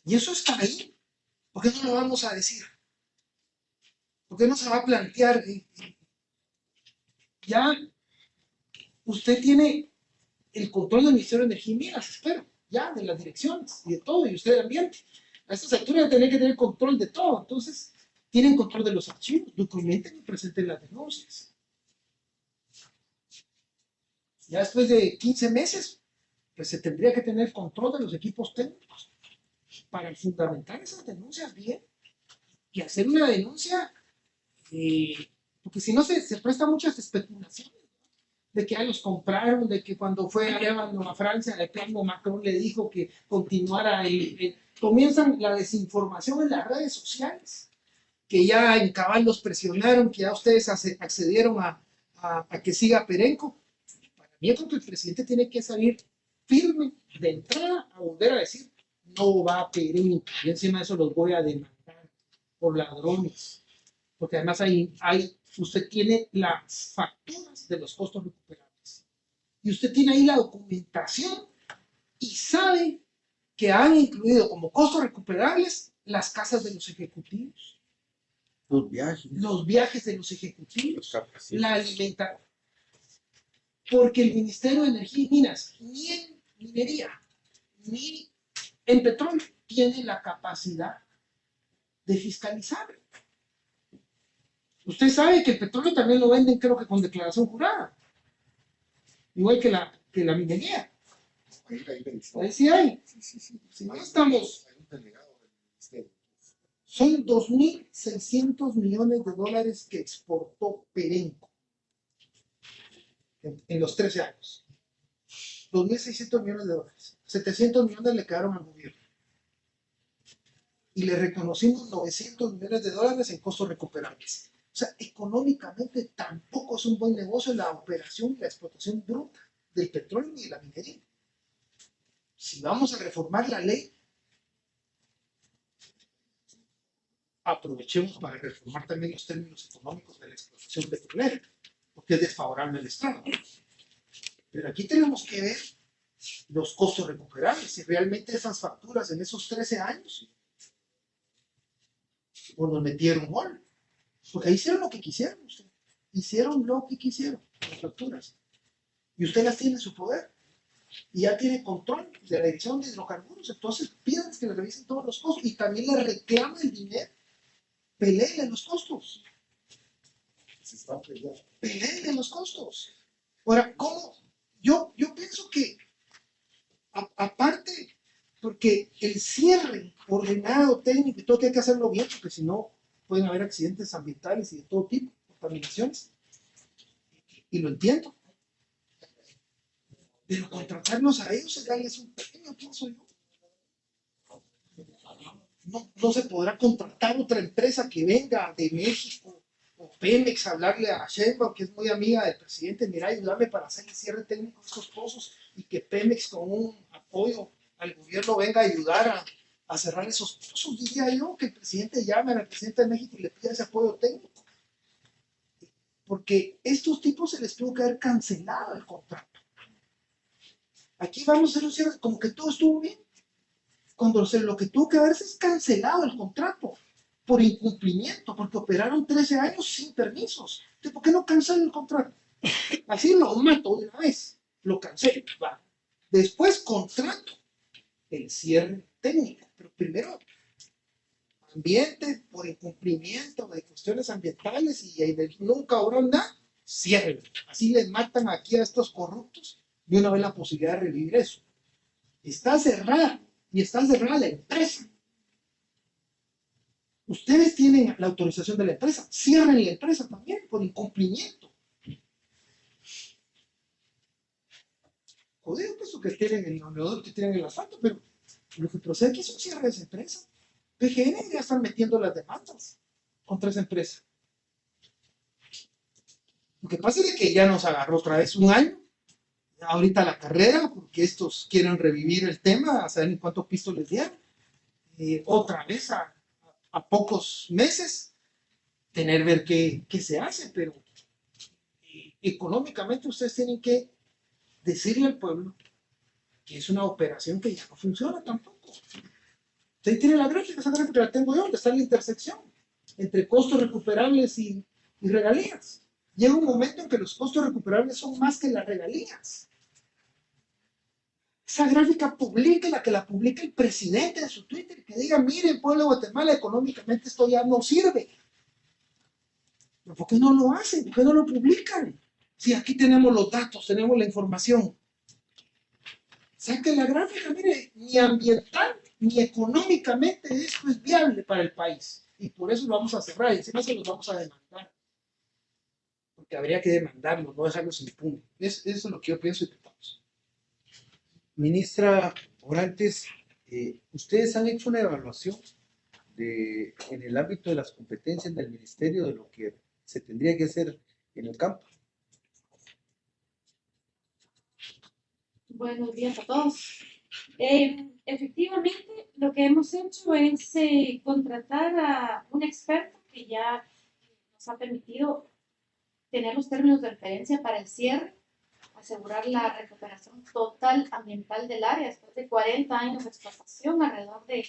Y eso está ahí. ¿Por qué no lo vamos a decir? ¿Por qué no se va a plantear? Ya usted tiene el control del Ministerio de Energía y Minas, espero, ya de las direcciones y de todo, y usted de ambiente. A estas alturas ya tiene que tener control de todo. Entonces, tienen control de los archivos, documenten y presenten las denuncias. Ya después de 15 meses, pues se tendría que tener control de los equipos técnicos para fundamentar esas denuncias bien y hacer una denuncia, porque si no se presta muchas especulaciones, ¿no? De que ya los compraron, de que cuando fue a Francia, de plano Macron le dijo que continuara comienzan la desinformación en las redes sociales, que ya en cabal los presionaron, que ya ustedes accedieron a que siga Perenco. Para mí, yo creo que el presidente tiene que salir firme de entrada a volver a decir, no va a Perenco, y encima de eso los voy a demandar por ladrones, porque además usted tiene las facturas de los costos recuperables, y usted tiene ahí la documentación, y sabe que han incluido como costos recuperables las casas de los ejecutivos, Los viajes de los ejecutivos, la alimentación. Porque el Ministerio de Energía y Minas, ni en minería, ni en petróleo, tiene la capacidad de fiscalizar. Usted sabe que el petróleo también lo venden, creo que con declaración jurada, igual que la minería. Ahí sí hay. Si no estamos, son 2.600 millones de dólares que exportó Perenco en los 13 años. 2.600 millones de dólares. 700 millones le quedaron al gobierno. Y le reconocimos 900 millones de dólares en costos recuperables. O sea, económicamente tampoco es un buen negocio la operación y la explotación bruta del petróleo y de la minería. Si vamos a reformar la ley, aprovechemos para reformar también los términos económicos de la explotación petrolera, porque es desfavorable al Estado. Pero aquí tenemos que ver los costos recuperables, si realmente esas facturas en esos 13 años o nos metieron gol, porque ahí hicieron lo que quisieron ustedes, hicieron lo que quisieron, las facturas, y usted las tiene en su poder, y ya tiene control de la dirección de hidrocarburos, entonces pidan que le revisen todos los costos, y también le reclaman el dinero, peleen los costos, peleen los costos. Ahora, ¿cómo? Yo pienso que, aparte, porque el cierre ordenado, técnico y todo, que hay que hacerlo bien, porque si no pueden haber accidentes ambientales y de todo tipo, contaminaciones, y lo entiendo. Pero contratarnos a ellos es darles un pequeño pienso yo. No se podrá contratar otra empresa que venga de México o Pemex a hablarle a Sheinbaum, que es muy amiga del presidente, mira, ayúdame para hacer el cierre técnico de estos pozos, y que Pemex con un apoyo al gobierno venga a ayudar a cerrar esos pozos. Diría yo que el presidente llame al presidente de México y le pida ese apoyo técnico. Porque estos tipos se les tuvo que haber cancelado el contrato. Aquí vamos a hacer un cierre como que todo estuvo bien, cuando lo que tuvo que haberse es cancelado el contrato. por incumplimiento, porque operaron 13 años sin permisos. Entonces, ¿por qué no cancelan el contrato? Así lo mato de una vez, lo cancelo. Va. Después contrato el cierre técnico, pero primero ambiente por incumplimiento de cuestiones ambientales y nunca habrá nada, cierren. Así les matan aquí a estos corruptos de una vez la posibilidad de revivir eso. Está cerrada y está cerrada la empresa. Ustedes tienen la autorización de la empresa, cierren la empresa también por incumplimiento. Joder, eso que tienen el oleoducto, que tienen el asfalto, pero lo que procede aquí es un cierre de esa empresa. PGN ya están metiendo las demandas contra esa empresa. Lo que pasa es que ya nos agarró otra vez un año, ahorita la carrera, porque estos quieren revivir el tema, a saber en cuántos pistos les dieron. Otra vez a pocos meses, ver qué se hace, pero económicamente ustedes tienen que decirle al pueblo que es una operación que ya no funciona tampoco. Ahí tiene la gráfica, esa gráfica la tengo yo, donde está la intersección entre costos recuperables y regalías. Llega un momento en que los costos recuperables son más que las regalías. Esa gráfica publíquela, que la publique el presidente de su Twitter, que diga, miren, pueblo de Guatemala, económicamente esto ya no sirve. ¿Pero por qué no lo hacen? ¿Por qué no lo publican? Si aquí tenemos los datos, tenemos la información. Saquen la gráfica, mire, ni ambiental ni económicamente esto es viable para el país. Y por eso lo vamos a cerrar y encima se los vamos a demandar. Porque habría que demandarlos, no dejarlos impunes. Eso es lo que yo pienso y pensamos. Ministra Orantes, ustedes han hecho una evaluación en el ámbito de las competencias del ministerio de lo que se tendría que hacer en el campo. Buenos días a todos. Efectivamente, lo que hemos hecho es contratar a un experto que ya nos ha permitido tener los términos de referencia para el cierre, asegurar la recuperación total ambiental del área después de 40 años de explotación, alrededor de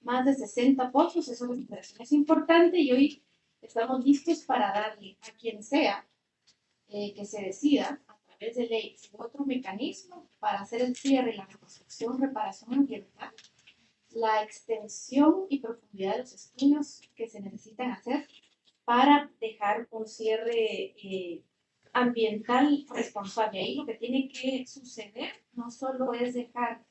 más de 60 pozos. Esa recuperación es importante y hoy estamos listos para darle a quien sea que se decida a través de ley u otro mecanismo para hacer el cierre y la reconstrucción, reparación ambiental, la extensión y profundidad de los estudios que se necesitan hacer para dejar un cierre ambiental responsable. Ahí lo que tiene que suceder no solo es dejar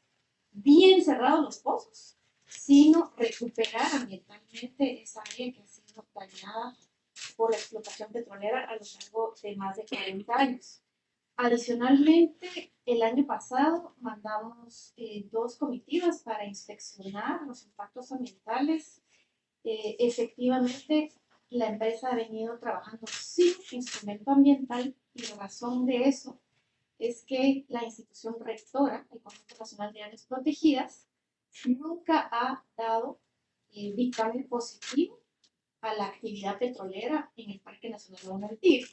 bien cerrados los pozos, sino recuperar ambientalmente esa área que ha sido dañada por la explotación petrolera a lo largo de más de 40 años. Adicionalmente, el año pasado mandamos 2 comitivas para inspeccionar los impactos ambientales. Efectivamente, la empresa ha venido trabajando sin instrumento ambiental y la razón de eso es que la institución rectora, el Consejo Nacional de Áreas Protegidas, nunca ha dado dictamen positivo a la actividad petrolera en el Parque Nacional Laguna del Tigre.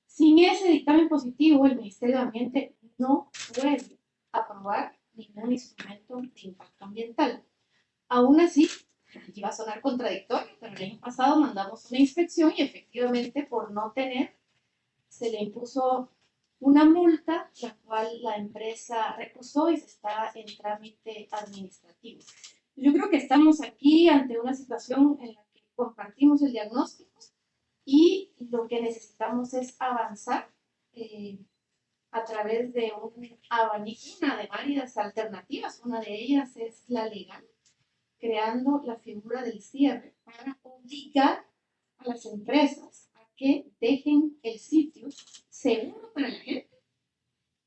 Sin ese dictamen positivo, el Ministerio de Ambiente no puede aprobar ningún instrumento de impacto ambiental. Aún así, aquí va a sonar contradictorio, pero el año pasado mandamos una inspección y efectivamente por no tener se le impuso una multa, la cual la empresa recusó y se está en trámite administrativo. Yo creo que estamos aquí ante una situación en la que compartimos el diagnóstico y lo que necesitamos es avanzar a través de un abanico, una de varias alternativas. Una de ellas es la legal, creando la figura del cierre para obligar a las empresas a que dejen el sitio seguro para la gente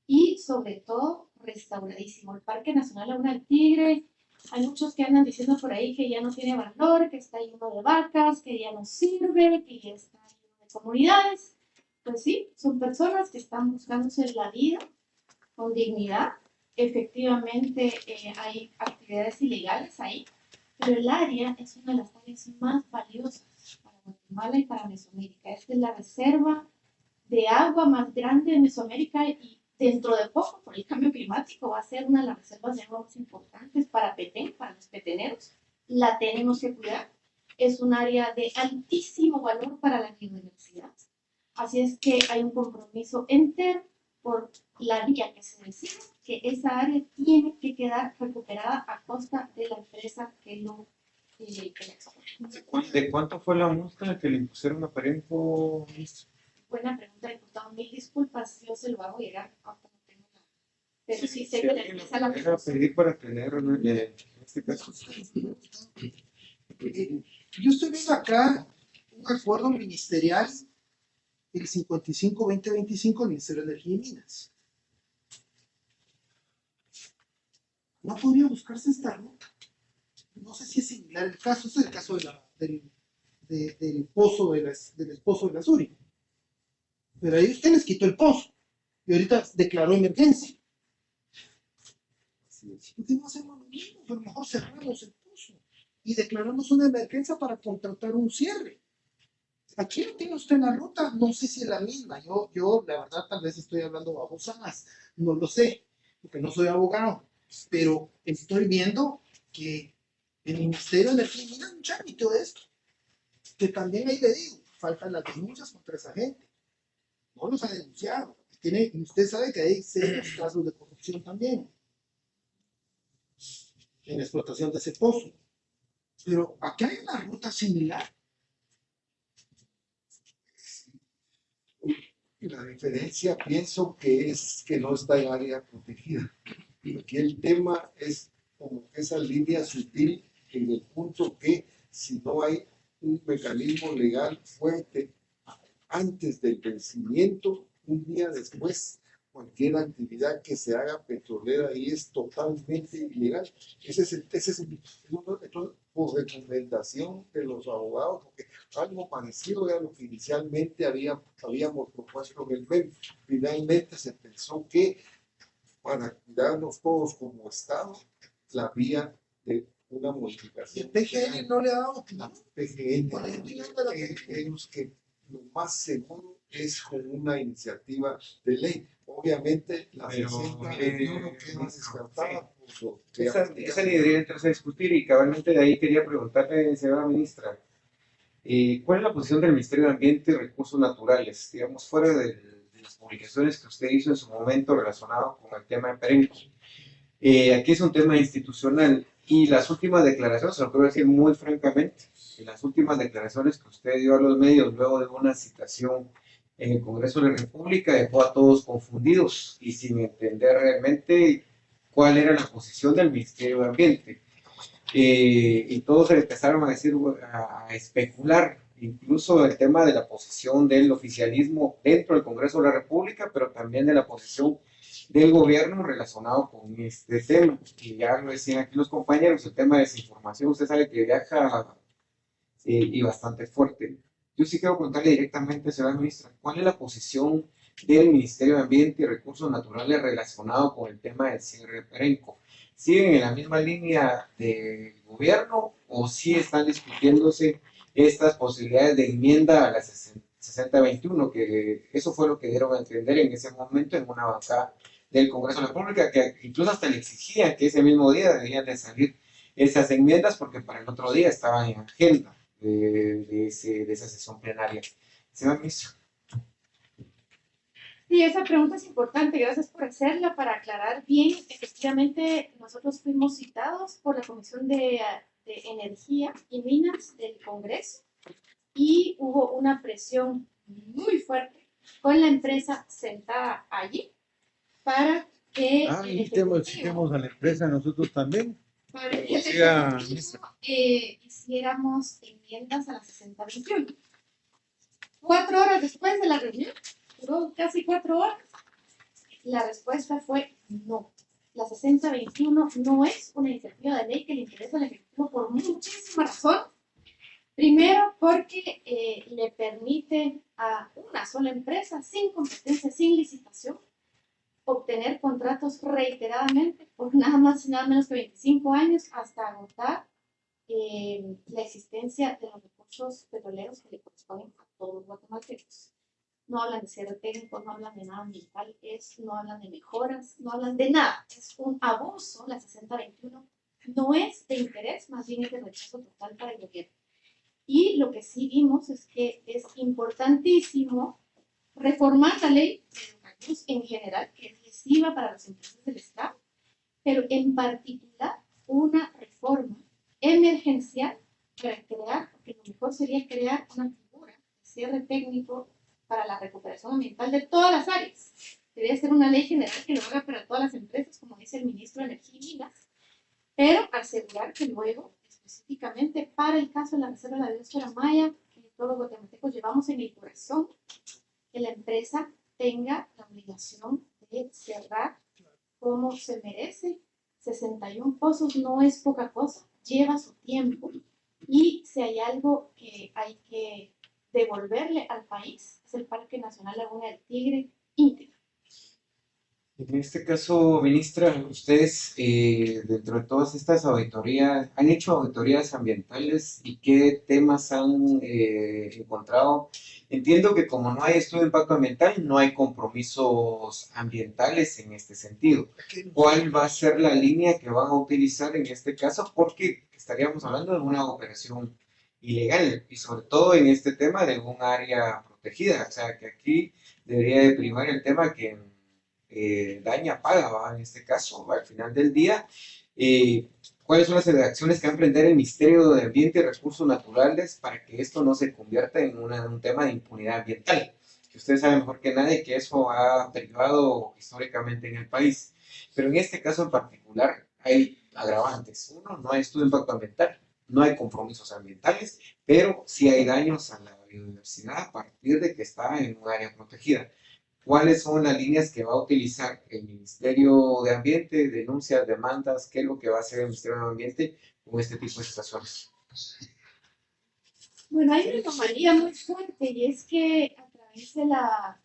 y sobre todo restauradísimo. El Parque Nacional Laguna del Tigre, hay muchos que andan diciendo por ahí que ya no tiene valor, que está lleno de vacas, que ya no sirve, que ya está lleno de comunidades. Pues sí, son personas que están buscándose la vida con dignidad. Efectivamente hay actividades ilegales ahí, pero el área es una de las áreas más valiosas para Guatemala y para Mesoamérica. Esta es la reserva de agua más grande de Mesoamérica y dentro de poco, por el cambio climático, va a ser una de las reservas de agua más importantes para Petén, para los peteneros. La tenemos que cuidar. es un área de altísimo valor para la biodiversidad. Así es que hay un compromiso entero por la vía que se decide, que esa área tiene que quedar recuperada a costa de la empresa que lo ¿De cuánto fue la multa que le impusieron a Perenco, ministro? Buena pregunta, diputado. Mil disculpas, yo se lo hago llegar. Ahorita no tengo la... Pero sí sé Si que la alguien lo empresa la pudiera pedir para tener, en este caso. Yo estoy viendo acá un acuerdo ministerial, el 55-2025 del Ministerio de Energía y Minas. No podría buscarse esta ruta. No sé si es similar el caso, este es el caso del pozo del esposo de la Suri. Pero ahí usted les quitó el pozo y ahorita declaró emergencia. ¿Por qué no hacemos lo mismo? Pero mejor cerramos el pozo y declaramos una emergencia para contratar un cierre. Aquí no tiene usted la ruta, no sé si es la misma. Yo la verdad, tal vez estoy hablando babosadas, no lo sé, porque no soy abogado, pero estoy viendo que el Ministerio de Energía y Minas no trámite de esto. Que también ahí le digo, faltan las denuncias contra esa gente. No los ha denunciado. Y usted sabe que hay serios casos de corrupción también en la explotación de ese pozo. Pero aquí hay una ruta similar. La diferencia pienso que es que no está en área protegida. Aquí el tema es como esa línea sutil en el punto que si no hay un mecanismo legal fuerte antes del vencimiento, un día después, cualquier actividad que se haga petrolera ahí es totalmente ilegal. Entonces, por recomendación de los abogados, porque algo parecido era lo que inicialmente habíamos propuesto en el MEM. Finalmente se pensó que para cuidarnos todos como Estado, la vía de una Y modificación. el PGN no le ha dado La opinión. PGN, ¿Cuál es la opinión de la PGN? ellos que lo más seguro es con una iniciativa de ley. Obviamente, la Pero, 60-21 queda descartada por lo que Esa debería entrarse a discutir y cabalmente de ahí quería preguntarle, señora ministra, ¿cuál es la posición del Ministerio de Ambiente y Recursos Naturales, digamos, fuera de las publicaciones que usted hizo en su momento relacionado con el tema de Perenco? Aquí es un tema institucional y las últimas declaraciones, se lo quiero decir muy francamente, las últimas declaraciones que usted dio a los medios luego de una citación en el Congreso de la República dejó a todos confundidos y sin entender realmente cuál era la posición del Ministerio de Ambiente. Y todos empezaron a decir, a especular, incluso el tema de la posición del oficialismo dentro del Congreso de la República, pero también de la posición del gobierno relacionado con este tema. Y ya lo decían aquí los compañeros, el tema de desinformación, usted sabe que viaja y bastante fuerte. Yo sí quiero preguntarle directamente, señora ministra, ¿cuál es la posición del Ministerio de Ambiente y Recursos Naturales relacionado con el tema del cierre de Perenco? ¿Siguen en la misma línea del gobierno o sí están discutiéndose estas posibilidades de enmienda a la 6021? Que eso fue lo que dieron a entender en ese momento en una bancada del Congreso de la República, que incluso hasta le exigían que ese mismo día debían de salir esas enmiendas porque para el otro día estaban en agenda de esa sesión plenaria. Señor ministro. Sí, esa pregunta es importante, gracias por hacerla. Para aclarar bien, efectivamente nosotros fuimos citados por la Comisión de Energía y Minas del Congreso y hubo una presión muy fuerte con la empresa sentada allí para que invitemos a la empresa nosotros también. para que el Siga, Ejecutivo, hiciéramos enmiendas a la 6021. 4 horas después de la reunión, duró casi 4 horas, la respuesta fue no. La 6021 no es una iniciativa de ley que le interesa al Ejecutivo por muchísimas razones. Primero, porque le permite a una sola empresa, sin competencia, sin licitación, obtener contratos reiteradamente por nada más y nada menos que 25 años hasta agotar la existencia de los recursos petroleros que le corresponden a todos los guatemaltecos. No hablan de cierre técnico, no hablan de nada ambiental, no hablan de mejoras, no hablan de nada. Es un abuso, la 6021 no es de interés, más bien es de rechazo total para el gobierno. Y lo que sí vimos es que es importantísimo reformar la ley de hidrocarburos en general, que es lesiva para las empresas del Estado, pero en particular una reforma emergencial para crear, porque lo mejor sería crear una figura de cierre técnico para la recuperación ambiental de todas las áreas. Debería ser una ley general que lo haga para todas las empresas, como dice el ministro de Energía y Minas, pero asegurar que luego, específicamente para el caso de la Reserva de la Biosfera Maya, que todos los guatemaltecos llevamos en el corazón, que la empresa tenga la obligación de cerrar como se merece. 61 pozos no es poca cosa, lleva su tiempo, y si hay algo que hay que devolverle al país es el Parque Nacional Laguna del Tigre íntegro. En este caso, ministra, ustedes dentro de todas estas auditorías, ¿han hecho auditorías ambientales y qué temas han encontrado? Entiendo que como no hay estudio de impacto ambiental, no hay compromisos ambientales en este sentido. ¿Cuál va a ser la línea que van a utilizar en este caso? Porque estaríamos hablando de una operación ilegal y sobre todo en este tema de un área protegida. O sea, que aquí debería de primar el tema que daña paga, ¿va? En este caso, ¿va? Al final del día, ¿cuáles son las acciones que va a emprender el Ministerio de Ambiente y Recursos Naturales para que esto no se convierta en un tema de impunidad ambiental? Que ustedes saben mejor que nadie que eso ha derivado históricamente en el país. Pero en este caso en particular hay agravantes. Uno, no hay estudio de impacto ambiental, no hay compromisos ambientales, pero sí hay daños a la biodiversidad a partir de que está en un área protegida. ¿Cuáles son las líneas que va a utilizar el Ministerio de Ambiente, denuncias, demandas? ¿Qué es lo que va a hacer el Ministerio de Ambiente con este tipo de situaciones? Bueno, hay una anomalía muy fuerte, y es que a través de la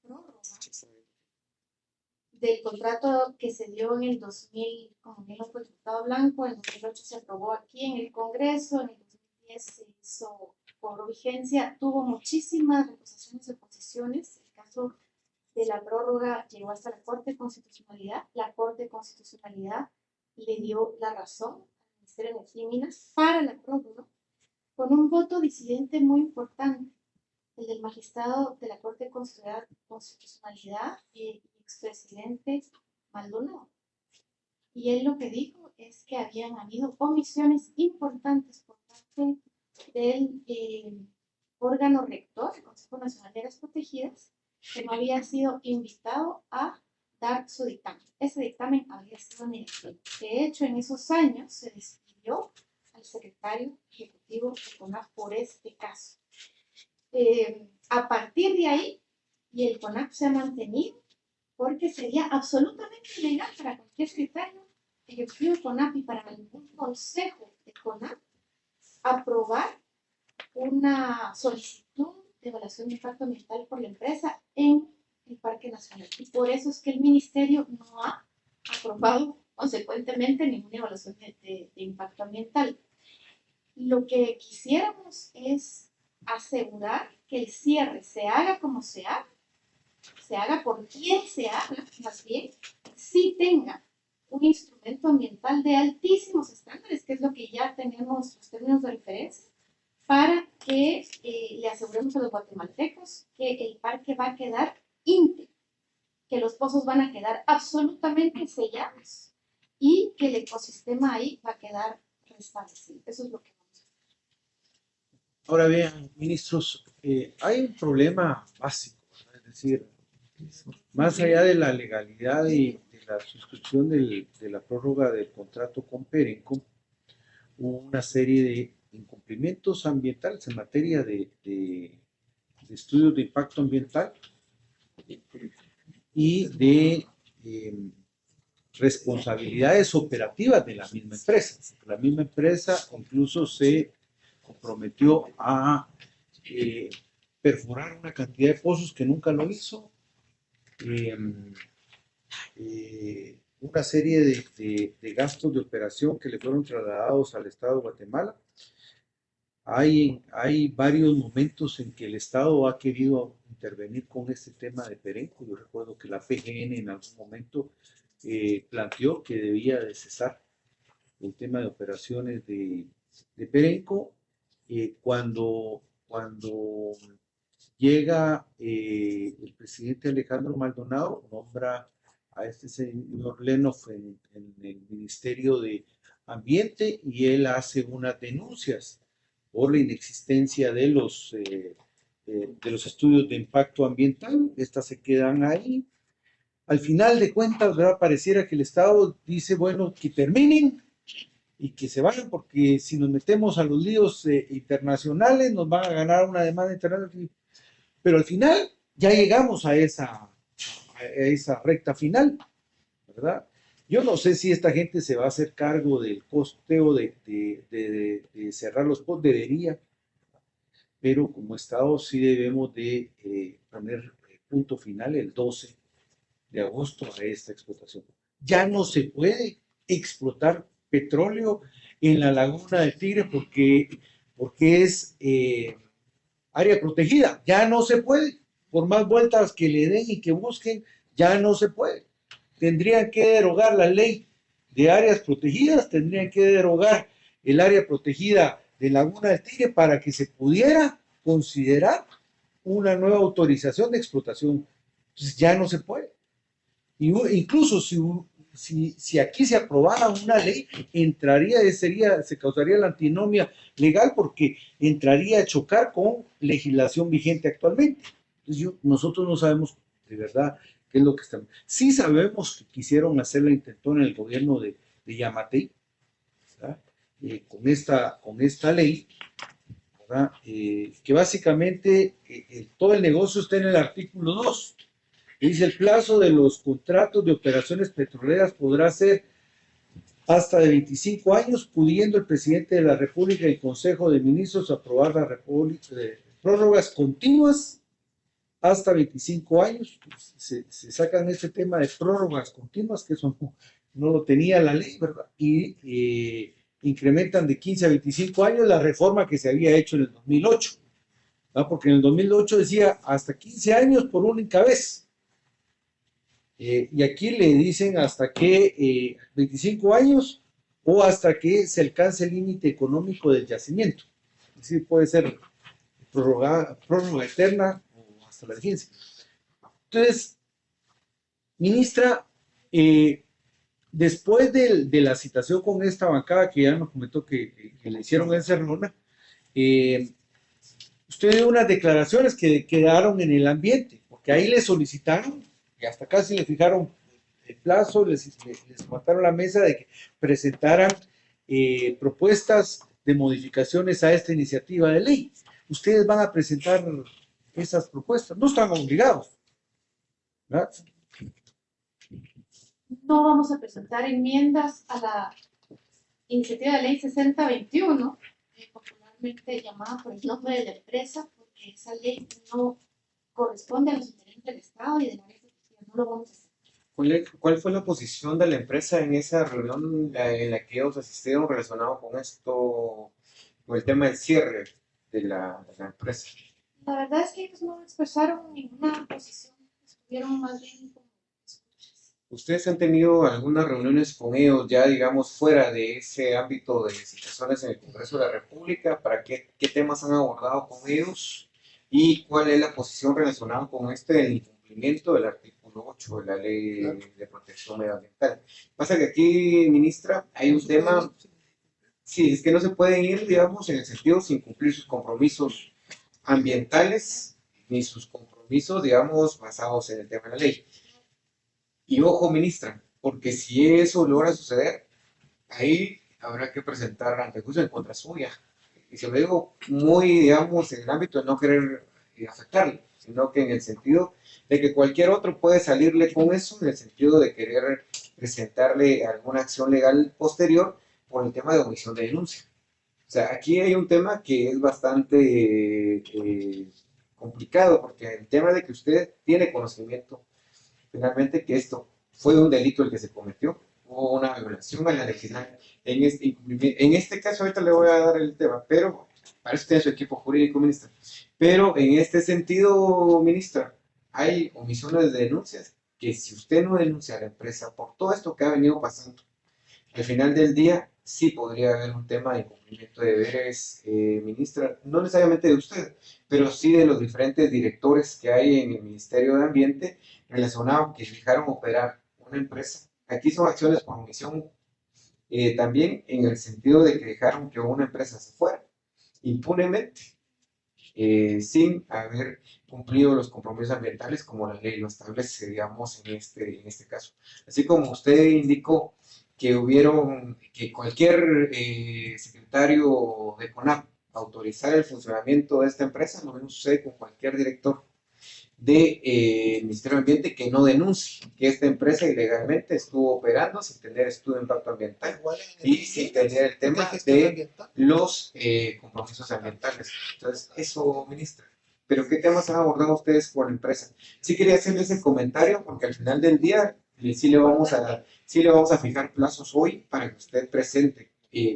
prórroga del contrato que se dio en el 2000, como bien lo fue el diputado Blanco, en el 2008 se aprobó aquí en el Congreso, en el 2010 se hizo, cobró vigencia, tuvo muchísimas recusaciones y oposiciones. El caso de la prórroga llegó hasta la Corte de Constitucionalidad. La Corte de Constitucionalidad le dio la razón al Ministerio de Energía y Minas para la prórroga, con un voto disidente muy importante, el del magistrado de la Corte de Constitucionalidad y expresidente Maldonado. Y él lo que dijo es que habían habido omisiones importantes por parte del órgano rector, el Consejo Nacional de Áreas Protegidas, que no había sido invitado a dar su dictamen. Ese dictamen había sido negativo. De hecho, en esos años se despidió al secretario ejecutivo de CONAF por este caso. A partir de ahí, y el CONAF se ha mantenido, porque sería absolutamente ilegal para cualquier secretario ejecutivo de CONAF y para ningún consejo de CONAF aprobar una solicitud de evaluación de impacto ambiental por la empresa en el Parque Nacional. Y por eso es que el Ministerio no ha aprobado consecuentemente ninguna evaluación de impacto ambiental. Lo que quisiéramos es asegurar que el cierre se haga como se haga por quien se haga, más bien, sí tenga un instrumento ambiental de altísimos estándares, que es lo que ya tenemos los términos de referencia, para que le aseguremos a los guatemaltecos que el parque va a quedar íntegro, que los pozos van a quedar absolutamente sellados y que el ecosistema ahí va a quedar restablecido. Eso es lo que vamos a hacer. Ahora bien, ministros, hay un problema básico, ¿no? Es decir, más allá de la legalidad y de la suscripción de la prórroga del contrato con Perenco, hubo una serie de incumplimientos ambientales en materia de estudios de impacto ambiental y de responsabilidades operativas de la misma empresa. La misma empresa incluso se comprometió a perforar una cantidad de pozos que nunca lo hizo, una serie de gastos de operación que le fueron trasladados al Estado de Guatemala. Hay varios momentos en que el Estado ha querido intervenir con este tema de Perenco. Yo recuerdo que la PGN en algún momento planteó que debía de cesar el tema de operaciones de Perenco, cuando llega el presidente Alejandro Maldonado, nombra a este señor Lennox en el Ministerio de Ambiente y él hace unas denuncias por la inexistencia de los estudios de impacto ambiental. Estas se quedan ahí. Al final de cuentas, ¿verdad? Pareciera que el Estado dice, bueno, que terminen y que se vayan, porque si nos metemos a los líos internacionales, nos van a ganar una demanda internacional. Pero al final ya llegamos a esa recta final, ¿verdad? Yo no sé si esta gente se va a hacer cargo del costeo de cerrar los pozos, debería, pero como Estado sí debemos de poner punto final el 12 de agosto a esta explotación. Ya no se puede explotar petróleo en la laguna de Tigre porque es área protegida. Ya no se puede. Por más vueltas que le den y que busquen, ya no se puede. Tendrían que derogar la ley de áreas protegidas, tendrían que derogar el área protegida de Laguna del Tigre para que se pudiera considerar una nueva autorización de explotación. Entonces ya no se puede. Incluso si aquí se aprobara una ley, se causaría la antinomia legal porque entraría a chocar con legislación vigente actualmente. Entonces nosotros no sabemos de verdad qué es lo que estamos. Sí sabemos que quisieron hacer la intentona en el gobierno de Yamatei, ¿verdad? Con esta ley, ¿verdad? Que básicamente todo el negocio está en el artículo 2. Dice, el plazo de los contratos de operaciones petroleras podrá ser hasta de 25 años, pudiendo el presidente de la República y el Consejo de Ministros aprobar prórrogas continuas hasta 25 años. Se sacan este tema de prórrogas continuas, que eso no lo tenía la ley, ¿verdad? Y incrementan de 15 a 25 años la reforma que se había hecho en el 2008, ¿verdad? Porque en el 2008 decía hasta 15 años por única vez. Y aquí le dicen hasta que 25 años o hasta que se alcance el límite económico del yacimiento. Es decir, puede ser prórroga eterna o hasta la vigencia. Entonces, ministra, después de la citación con esta bancada que ya nos comentó que le hicieron en Cerrona, usted dio unas declaraciones que quedaron en el ambiente, porque ahí le solicitaron y hasta casi le fijaron el plazo, les mataron la mesa de que presentaran propuestas de modificaciones a esta iniciativa de ley. Ustedes van a presentar esas propuestas, no están obligados, ¿verdad? No vamos a presentar enmiendas a la iniciativa de ley 6021, popularmente llamada por el nombre de la empresa, porque esa ley no corresponde a los intereses del Estado y de la ley. No lo vamos a hacer. ¿Cuál fue la posición de la empresa en esa reunión en la que ellos asistieron relacionado con esto, con el tema del cierre de la empresa? La verdad es que ellos no expresaron ninguna posición, estuvieron más bien como escuchas. ¿Ustedes han tenido algunas reuniones con ellos ya, digamos, fuera de ese ámbito de situaciones en el Congreso de la República? ¿Para qué temas han abordado con ellos? ¿Y cuál es la posición relacionada con el incumplimiento del artículo 8 de la Ley de Protección Medioambiental? Pasa que aquí, ministra, hay un tema, sí, es que no se pueden ir, digamos, en el sentido sin cumplir sus compromisos ambientales ni sus compromisos, digamos, basados en el tema de la ley. Y ojo, ministra, porque si eso logra suceder, ahí habrá que presentar ante juicio en contra suya. Y se lo digo muy, digamos, en el ámbito de no querer afectarle, sino que en el sentido de que cualquier otro puede salirle con eso, en el sentido de querer presentarle alguna acción legal posterior por el tema de omisión de denuncia. O sea, aquí hay un tema que es bastante complicado, porque el tema de que usted tiene conocimiento finalmente que esto fue un delito el que se cometió, hubo una violación a la legislación. En este caso, ahorita le voy a dar el tema, pero para eso tiene su equipo jurídico, ministra. Pero en este sentido, ministra, hay omisiones de denuncias que si usted no denuncia a la empresa por todo esto que ha venido pasando, al final del día sí podría haber un tema de incumplimiento de deberes, ministra, no necesariamente de usted, pero sí de los diferentes directores que hay en el Ministerio de Ambiente relacionados que dejaron operar una empresa. Aquí son acciones por omisión, también en el sentido de que dejaron que una empresa se fuera impunemente, sin haber cumplido los compromisos ambientales como la ley lo establece, digamos, en este caso. Así como usted indicó que que cualquier secretario de CONAP autorizara el funcionamiento de esta empresa, lo mismo sucede con cualquier director del Ministerio de Ambiente que no denuncie que esta empresa ilegalmente estuvo operando sin tener estudio de impacto ambiental Igual en y sin tener el tema gestión de ambiental. los compromisos ambientales. Entonces, eso, ministra. Pero, ¿qué temas han abordado ustedes con la empresa? Sí quería hacerle ese comentario porque al final del día sí le vamos a fijar plazos hoy para que usted presente,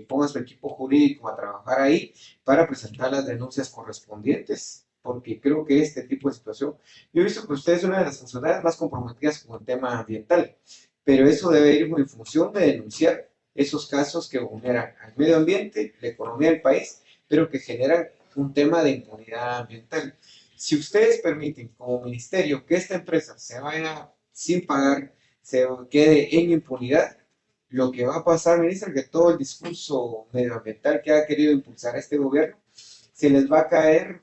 ponga su equipo jurídico a trabajar ahí para presentar las denuncias correspondientes, porque creo que este tipo de situación, yo he visto que usted es una de las funcionarias más comprometidas con el tema ambiental, pero eso debe ir en función de denunciar esos casos que vulneran al medio ambiente, la economía del país, pero que generan un tema de impunidad ambiental. Si ustedes permiten como ministerio que esta empresa se vaya sin pagar, se quede en impunidad, lo que va a pasar, ministra, es que todo el discurso medioambiental que ha querido impulsar este gobierno se les va a caer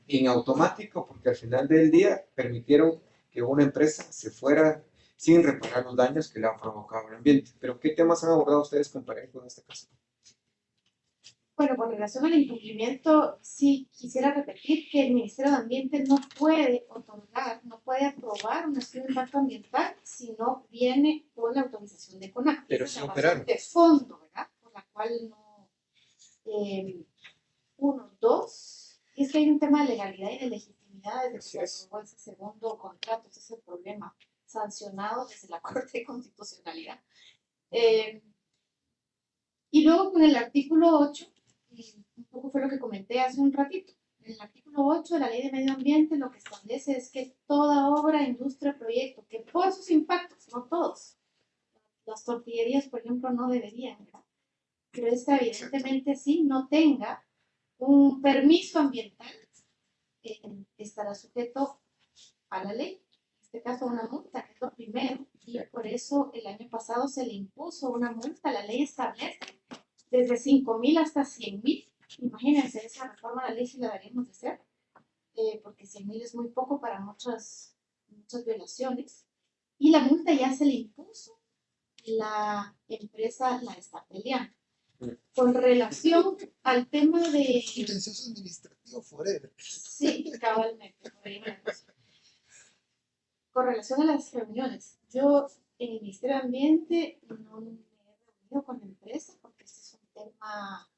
en automático porque al final del día permitieron que una empresa se fuera sin reparar los daños que le han provocado al ambiente. Pero, ¿qué temas han abordado ustedes con este caso? Bueno, con relación al incumplimiento, sí quisiera repetir que el Ministerio de Ambiente no puede otorgar, no puede aprobar un estudio de impacto ambiental si no viene con la autorización de CONAC. Pero esa si es la operaron. razón de fondo, ¿verdad? Por la cual no. Uno, dos, es que hay un tema de legalidad y de legitimidad desde que se aprobó ese segundo contrato, ese es el problema, sancionado desde la Corte de Constitucionalidad. Y luego con el artículo 8, y un poco fue lo que comenté hace un ratito, en el artículo 8 de la Ley de Medio Ambiente lo que establece es que toda obra, industria, proyecto, que por sus impactos, no todos, las tortillerías, por ejemplo, no deberían, ¿verdad? Pero esta evidentemente sí, no tenga un permiso ambiental, estará sujeto a la ley, en este caso una multa, que es lo primero, y por eso el año pasado se le impuso una multa. La ley establece desde 5,000 hasta 100,000. Imagínense, esa reforma a la ley si la deberíamos de hacer, porque 100,000 es muy poco para muchas violaciones. Y la multa ya se le impuso, la empresa la está peleando. Con relación al tema de... Contencioso administrativo forever. Sí, cabalmente. Por ahí va la cosa. Con relación a las reuniones, yo en el Ministerio de Ambiente no me he reunido con la empresa porque este es un tema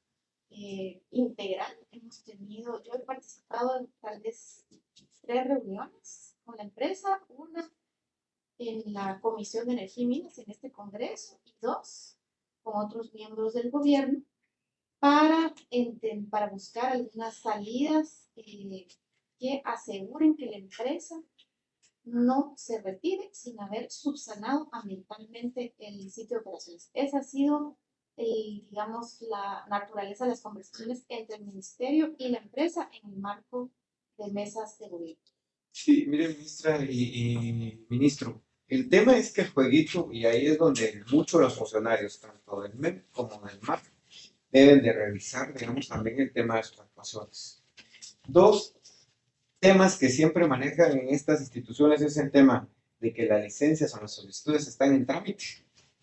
integral. Yo he participado en tal vez 3 reuniones con la empresa, una en la Comisión de Energía y Minas en este Congreso y 2 con otros miembros del gobierno para buscar algunas salidas que aseguren que la empresa no se retire sin haber subsanado ambientalmente el sitio de operaciones. Esa ha sido, digamos, la naturaleza de las conversaciones entre el ministerio y la empresa en el marco de mesas de gobierno. Sí, mire, ministra y ministro, el tema es que el jueguito, y ahí es donde muchos de los funcionarios, tanto del MEP como del MAP, deben de revisar, digamos, también el tema de sus actuaciones. 2 temas que siempre manejan en estas instituciones es el tema de que las licencias o las solicitudes están en trámite.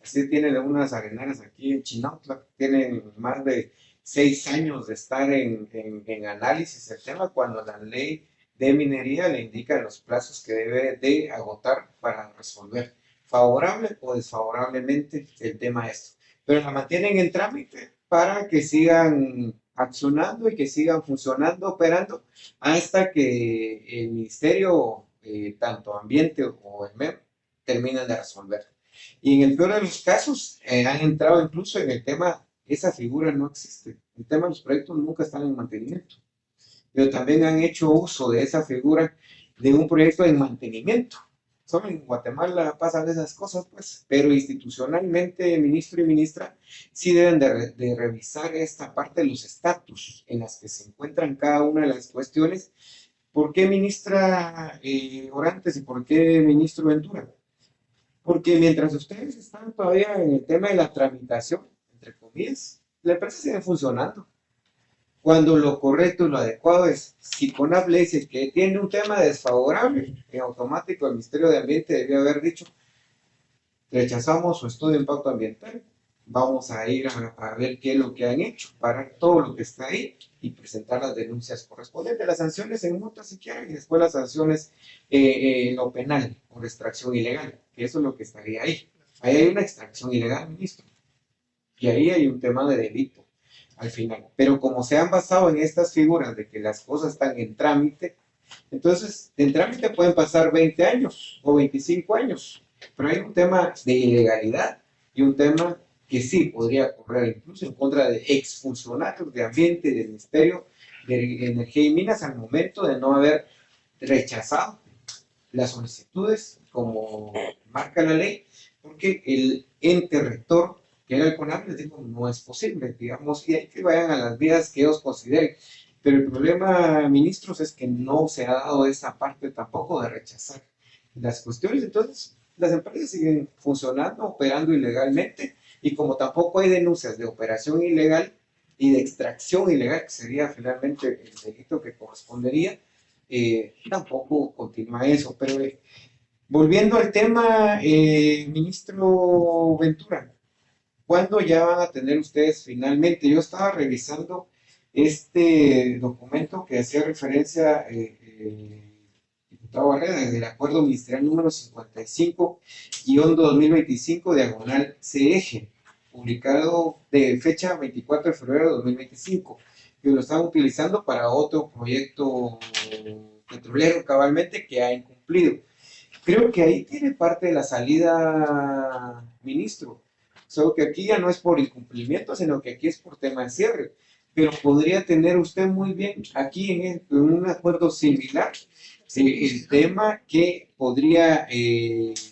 Así tienen unas areneras aquí en Chinautla, tienen más de 6 años de estar en análisis el tema, cuando la ley de minería le indica los plazos que debe de agotar para resolver favorable o desfavorablemente el tema esto. Pero la mantienen en trámite para que sigan accionando y que sigan funcionando, operando, hasta que el ministerio, tanto ambiente o el MEM, terminan de resolver. Y en el peor de los casos, han entrado incluso en el tema, esa figura no existe. El tema de los proyectos nunca están en mantenimiento. Pero también han hecho uso de esa figura de un proyecto en mantenimiento. Solo en Guatemala pasan esas cosas, pues, pero institucionalmente, ministro y ministra, sí deben de revisar esta parte de los estatus en las que se encuentran cada una de las cuestiones. ¿Por qué ministra Orantes y por qué ministro Ventura? Porque mientras ustedes están todavía en el tema de la tramitación, entre comillas, la empresa sigue funcionando. Cuando lo correcto y lo adecuado es, si CONAP le dice que tiene un tema desfavorable, en automático el Ministerio de Ambiente debió haber dicho, rechazamos su estudio de impacto ambiental, vamos a ir a ver qué es lo que han hecho, parar todo lo que está ahí y presentar las denuncias correspondientes, las sanciones en multa si quieren y después las sanciones en lo penal por extracción ilegal, que eso es lo que estaría ahí. Ahí hay una extracción ilegal, ministro, y ahí hay un tema de delito al final. Pero como se han basado en estas figuras de que las cosas están en trámite, entonces en trámite pueden pasar 20 años o 25 años, pero hay un tema de ilegalidad y un tema que sí podría correr incluso en contra de exfuncionarios de ambiente del Ministerio de Energía y Minas al momento de no haber rechazado las solicitudes como marca la ley, porque el ente rector, que era el CONAP, les dijo no es posible, digamos, y hay que vayan a las vías que ellos consideren. Pero el problema, ministros, es que no se ha dado esa parte tampoco de rechazar las cuestiones. Entonces, las empresas siguen funcionando, operando ilegalmente, y como tampoco hay denuncias de operación ilegal y de extracción ilegal, que sería finalmente el delito que correspondería, tampoco continúa eso. Pero volviendo al tema, ministro Ventura, ¿cuándo ya van a tener ustedes finalmente? Yo estaba revisando este documento que hacía referencia diputado Barrera, del acuerdo ministerial número 55-2025, publicado de fecha 24 de febrero de 2025, que lo están utilizando para otro proyecto petrolero cabalmente que ha incumplido. Creo que ahí tiene parte de la salida, ministro. Solo que aquí ya no es por incumplimiento, sino que aquí es por tema de cierre. Pero podría tener usted muy bien aquí en un acuerdo similar el tema que podría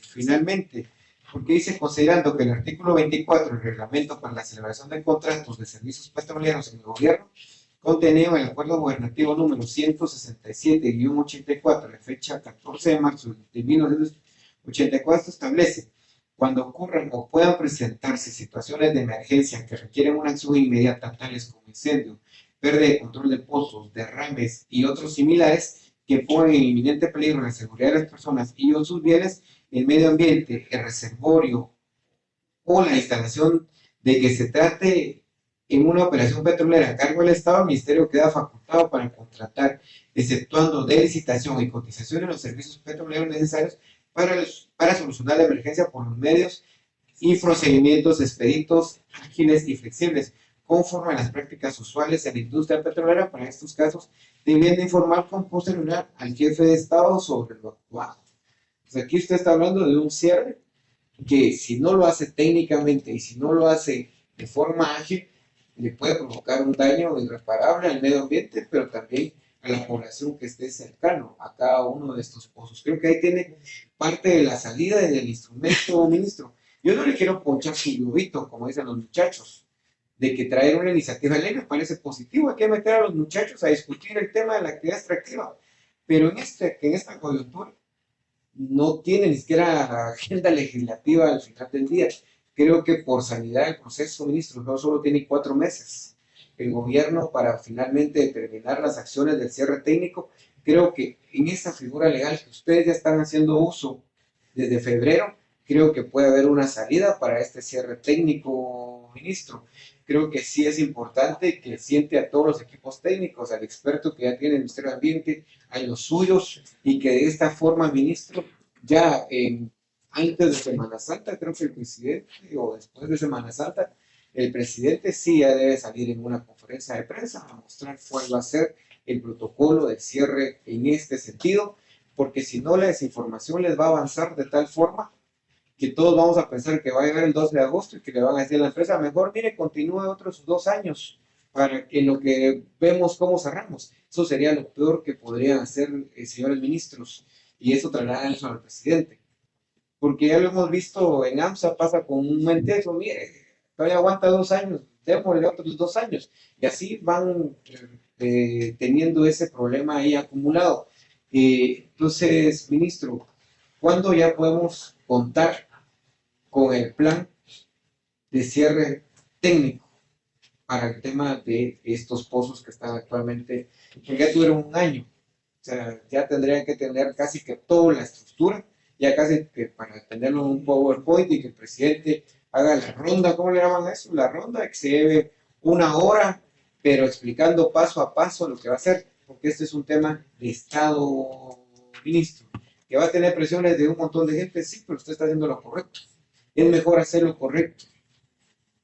finalmente, porque dice, considerando que el artículo 24 del reglamento para la celebración de contratos de servicios petroleros en el gobierno, contenido en el acuerdo gubernativo número 167-84 de fecha 14 de marzo de 1984, establece cuando ocurran o puedan presentarse situaciones de emergencia que requieren una acción inmediata, tales como incendio, pérdida de control de pozos, derrames y otros similares que pongan en inminente peligro la seguridad de las personas y o sus bienes, el medio ambiente, el reservorio o la instalación de que se trate en una operación petrolera a cargo del Estado, el Ministerio queda facultado para contratar, exceptuando de licitación y cotización de los servicios petroleros necesarios para solucionar la emergencia por los medios y procedimientos expeditos, ágiles y flexibles, conforme a las prácticas usuales en la industria petrolera. Para estos casos, debiendo informar con posterioridad al jefe de Estado sobre lo actuado. Pues aquí usted está hablando de un cierre que, si no lo hace técnicamente y si no lo hace de forma ágil, le puede provocar un daño irreparable al medio ambiente, pero también a la población que esté cercano a cada uno de estos pozos. Creo que ahí tiene parte de la salida del instrumento, ministro. Yo no le quiero ponchar su globito, como dicen los muchachos, de que traer una iniciativa de ley me parece positivo. Hay que meter a los muchachos a discutir el tema de la actividad extractiva, pero en esta coyuntura no tiene ni siquiera agenda legislativa al final del día. Creo que por sanidad del proceso, ministro, no solo tiene 4 meses el gobierno para finalmente determinar las acciones del cierre técnico. Creo que en esa figura legal que ustedes ya están haciendo uso desde febrero, creo que puede haber una salida para este cierre técnico, ministro. Creo que sí es importante que siente a todos los equipos técnicos, al experto que ya tiene el Ministerio de Ambiente, a los suyos, y que de esta forma, ministro, ya antes de Semana Santa, creo que el presidente, o después de Semana Santa, el presidente sí ya debe salir en una conferencia de prensa a mostrar cuál va a ser el protocolo de cierre en este sentido, porque si no, la desinformación les va a avanzar de tal forma que todos vamos a pensar que va a llegar el 12 de agosto y que le van a decir a la empresa, mejor mire, continúe otros 2 años para que en lo que vemos cómo cerramos. Eso sería lo peor que podrían hacer, señores ministros, y eso traerá eso al presidente. porque ya lo hemos visto en AMSA, pasa comúnmente eso, mire, todavía aguanta 2 años, démosle otros 2 años, y así van teniendo ese problema ahí acumulado. Entonces, ministro, ¿cuándo ya podemos contar con el plan de cierre técnico para el tema de estos pozos que están actualmente, que ya tuvieron 1 año? O sea, ya tendrían que tener casi que toda la estructura, ya casi que para tenerlo en un PowerPoint y que el presidente haga la ronda, ¿cómo le llaman a eso? La ronda, que se lleve 1 hora, pero explicando paso a paso lo que va a hacer, porque este es un tema de Estado, ministro, que va a tener presiones de un montón de gente, sí, pero usted está haciendo lo correcto. Es mejor hacer lo correcto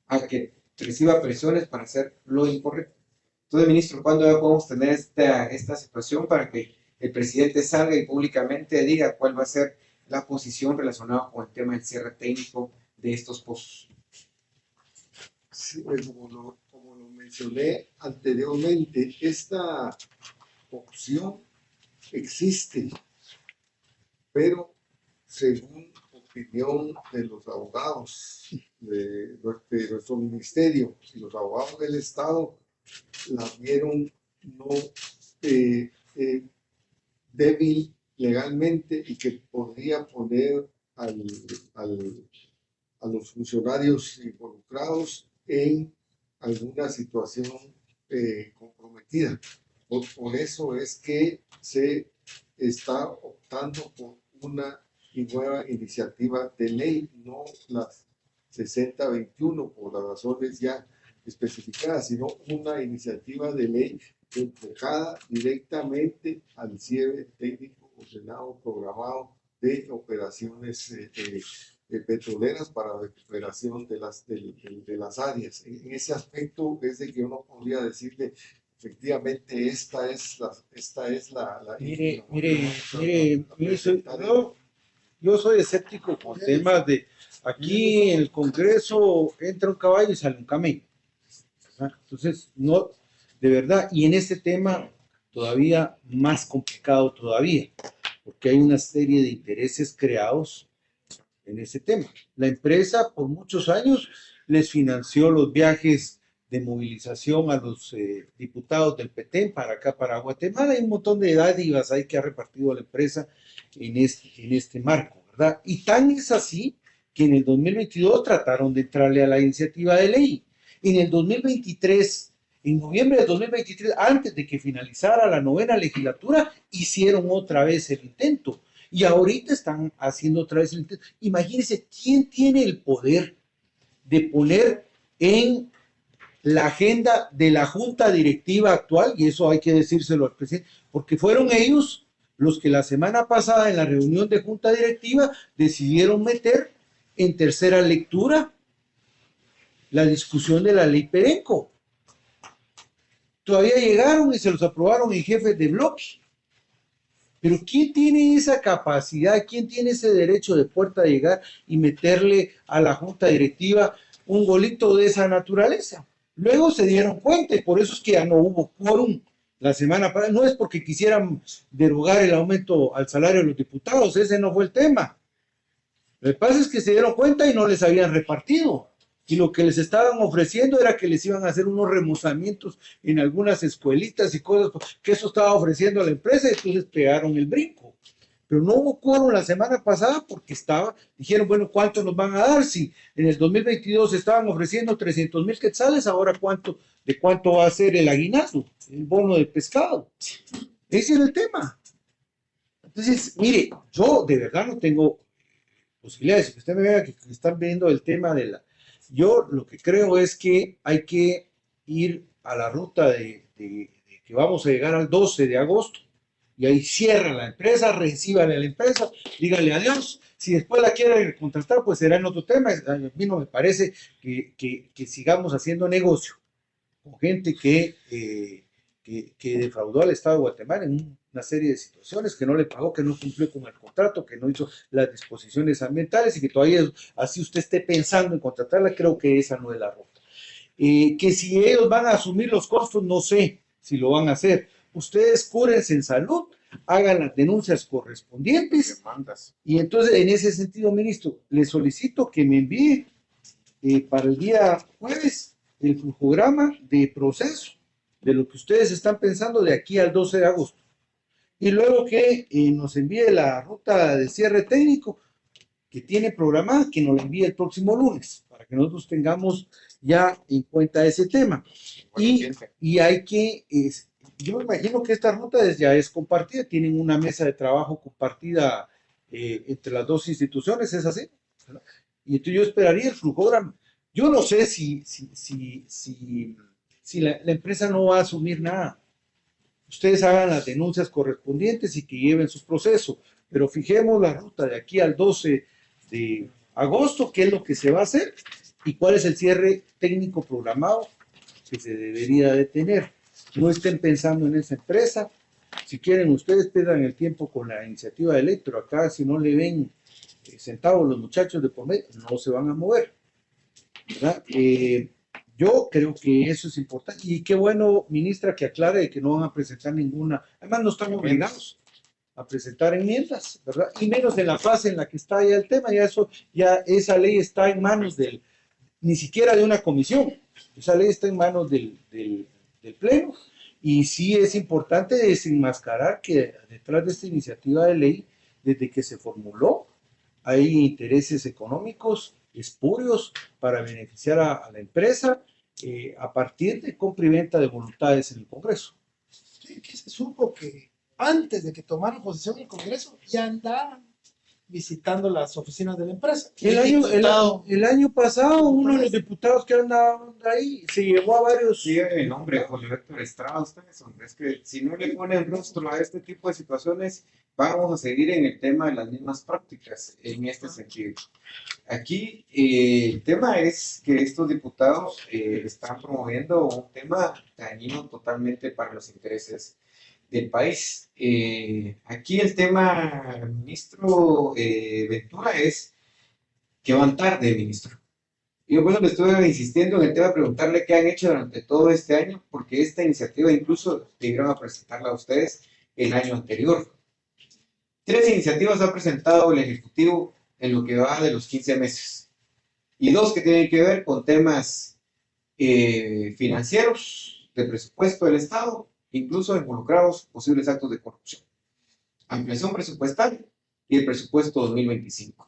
a que reciba presiones para hacer lo incorrecto. Entonces, ministro, ¿cuándo ya podemos tener esta situación para que el presidente salga y públicamente diga cuál va a ser la posición relacionada con el tema del cierre técnico de estos pozos? Sí, como lo mencioné anteriormente, esta opción existe, pero según opinión de los abogados de nuestro ministerio y los abogados del Estado, la vieron no débil legalmente y que podría poner a los funcionarios involucrados en alguna situación comprometida. Por eso es que se está optando por una nueva iniciativa de ley, no las 6021 por las razones ya especificadas, sino una iniciativa de ley enfocada directamente al cierre técnico ordenado, programado de operaciones petroleras para la recuperación de las áreas. En ese aspecto es de que uno podría decirle, efectivamente, esta es la Mire, yo soy escéptico con temas de, aquí en el Congreso entra un caballo y sale un camello. ¿Verdad? Entonces, no, de verdad, y en este tema todavía más complicado todavía, porque hay una serie de intereses creados en ese tema. La empresa por muchos años les financió los viajes de movilización a los diputados del PT para acá, para Guatemala. Hay un montón de dádivas ahí que ha repartido la empresa en este marco, ¿verdad? Y tan es así que en el 2022 trataron de entrarle a la iniciativa de ley. En el 2023, en noviembre del 2023, antes de que finalizara la 9ª legislatura, hicieron otra vez el intento. Y ahorita están haciendo otra vez el intento. Imagínense, ¿quién tiene el poder de poner en la agenda de la junta directiva actual? Y eso hay que decírselo al presidente, porque fueron ellos los que la semana pasada en la reunión de junta directiva decidieron meter en tercera lectura la discusión de la ley Perenco. Todavía llegaron y se los aprobaron en jefes de bloque. Pero ¿quién tiene esa capacidad? ¿Quién tiene ese derecho de puerta de llegar y meterle a la junta directiva un golito de esa naturaleza? Luego se dieron cuenta y por eso es que ya no hubo quórum la semana pasada. No es porque quisieran derogar el aumento al salario de los diputados, ese no fue el tema. Lo que pasa es que se dieron cuenta y no les habían repartido. Y lo que les estaban ofreciendo era que les iban a hacer unos remozamientos en algunas escuelitas y cosas, que eso estaba ofreciendo a la empresa, y entonces pegaron el brinco. Pero no hubo quórum la semana pasada porque dijeron, bueno, ¿cuánto nos van a dar? Si en el 2022 estaban ofreciendo 300,000 quetzales, ahora ¿de cuánto va a ser el aguinaldo, el bono de pescado? Ese es el tema. Entonces, mire, yo de verdad no tengo posibilidades. Que usted me vea que están viendo el tema de la... Yo lo que creo es que hay que ir a la ruta de que vamos a llegar al 12 de agosto y ahí cierra la empresa, recíbale a la empresa, dígale adiós. Si después la quiere contratar, pues será en otro tema. A mí no me parece que sigamos haciendo negocio con gente que defraudó al Estado de Guatemala en una serie de situaciones, que no le pagó, que no cumplió con el contrato, que no hizo las disposiciones ambientales y que todavía, así usted esté pensando en contratarla, creo que esa no es la ruta. Que si ellos van a asumir los costos, no sé si lo van a hacer. Ustedes cúrense en salud hagan las denuncias correspondientes. Demandas. Y entonces, en ese sentido, ministro, le solicito que me envíe para el día jueves el flujograma de proceso de lo que ustedes están pensando de aquí al 12 de agosto. Y luego que nos envíe la ruta de cierre técnico que tiene programada, que nos la envíe el próximo lunes, para que nosotros tengamos ya en cuenta ese tema. Y hay que, yo me imagino que esta ruta ya es compartida, tienen una mesa de trabajo compartida entre las dos instituciones, ¿es así? ¿Verdad? Y entonces yo esperaría el flujograma. Yo no sé si la empresa no va a asumir nada. Ustedes hagan las denuncias correspondientes y que lleven su proceso, pero fijemos la ruta de aquí al 12 de agosto, qué es lo que se va a hacer y cuál es el cierre técnico programado que se debería de tener. No estén pensando en esa empresa. Si quieren, ustedes pierdan el tiempo con la iniciativa de ley, pero acá si no le ven centavos los muchachos de por medio, no se van a mover, ¿verdad? Yo creo que eso es importante y qué bueno, ministra, que aclare que no van a presentar ninguna, además no están obligados a presentar enmiendas, ¿verdad? Y menos en la fase en la que está ya el tema, ya esa ley está en manos ni siquiera de una comisión, esa ley está en manos del Pleno, y sí es importante desenmascarar que detrás de esta iniciativa de ley, desde que se formuló, hay intereses económicos espurios para beneficiar a la empresa a partir de compra y venta de voluntades en el Congreso. Sí, que se supo que antes de que tomaran posesión en el Congreso ya andaban visitando las oficinas de la empresa. El año pasado, uno de los diputados que andaban ahí se llevó a varios. Sí, el nombre, Julio Héctor Estrada, ustedes, hombre, es que si no le ponen rostro a este tipo de situaciones, vamos a seguir en el tema de las mismas prácticas en este sentido. Aquí el tema es que estos diputados están promoviendo un tema dañino totalmente para los intereses del país. Aquí el tema, ministro Ventura, es que van tarde, ministro. Yo bueno, le estuve insistiendo en el tema de preguntarle qué han hecho durante todo este año, porque esta iniciativa incluso debieron presentarla a ustedes el año anterior. 3 iniciativas ha presentado el Ejecutivo en lo que va de los 15 meses. Y 2 que tienen que ver con temas financieros, de presupuesto del Estado, incluso involucrados posibles actos de corrupción. Ampliación presupuestal y el presupuesto 2025.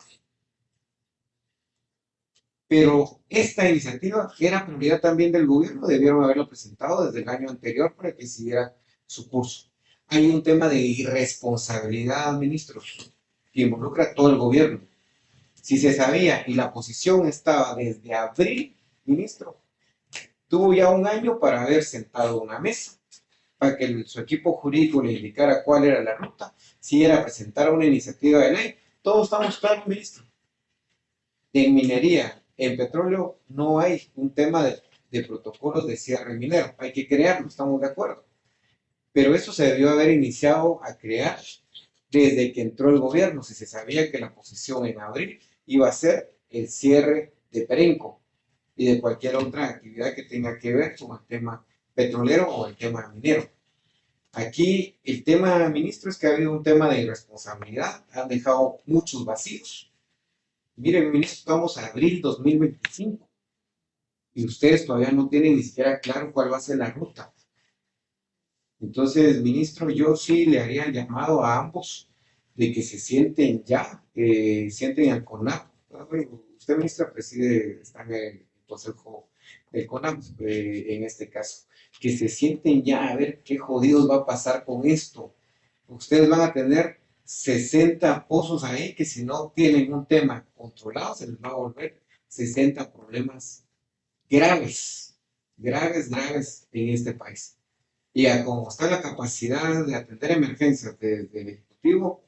Pero esta iniciativa era prioridad también del gobierno, debieron haberlo presentado desde el año anterior para que siguiera su curso. Hay un tema de irresponsabilidad, ministros, que involucra a todo el gobierno. Si se sabía y la posición estaba desde abril, ministro, tuvo ya un año para haber sentado a una mesa, para que su equipo jurídico le indicara cuál era la ruta, si era presentar una iniciativa de ley. Todos estamos claros, ministro. En minería, en petróleo, no hay un tema de protocolos de cierre minero. Hay que crearlo, estamos de acuerdo. Pero eso se debió haber iniciado a crear desde que entró el gobierno, si se sabía que la posición en abril iba a ser el cierre de Perenco y de cualquier otra actividad que tenga que ver con el tema petrolero o el tema minero. Aquí el tema, ministro, es que ha habido un tema de irresponsabilidad, han dejado muchos vacíos. Miren, ministro, estamos en abril 2025 y ustedes todavía no tienen ni siquiera claro cuál va a ser la ruta. Entonces, ministro, yo sí le haría el llamado a ambos de que se sienten ya, sienten al CONAP. Usted, ministra, está en el consejo del CONAP en este caso. Que se sienten ya a ver qué jodidos va a pasar con esto. Ustedes van a tener 60 pozos ahí que si no tienen un tema controlado se les va a volver 60 problemas graves en este país. Y a como está la capacidad de atender emergencias del Ejecutivo,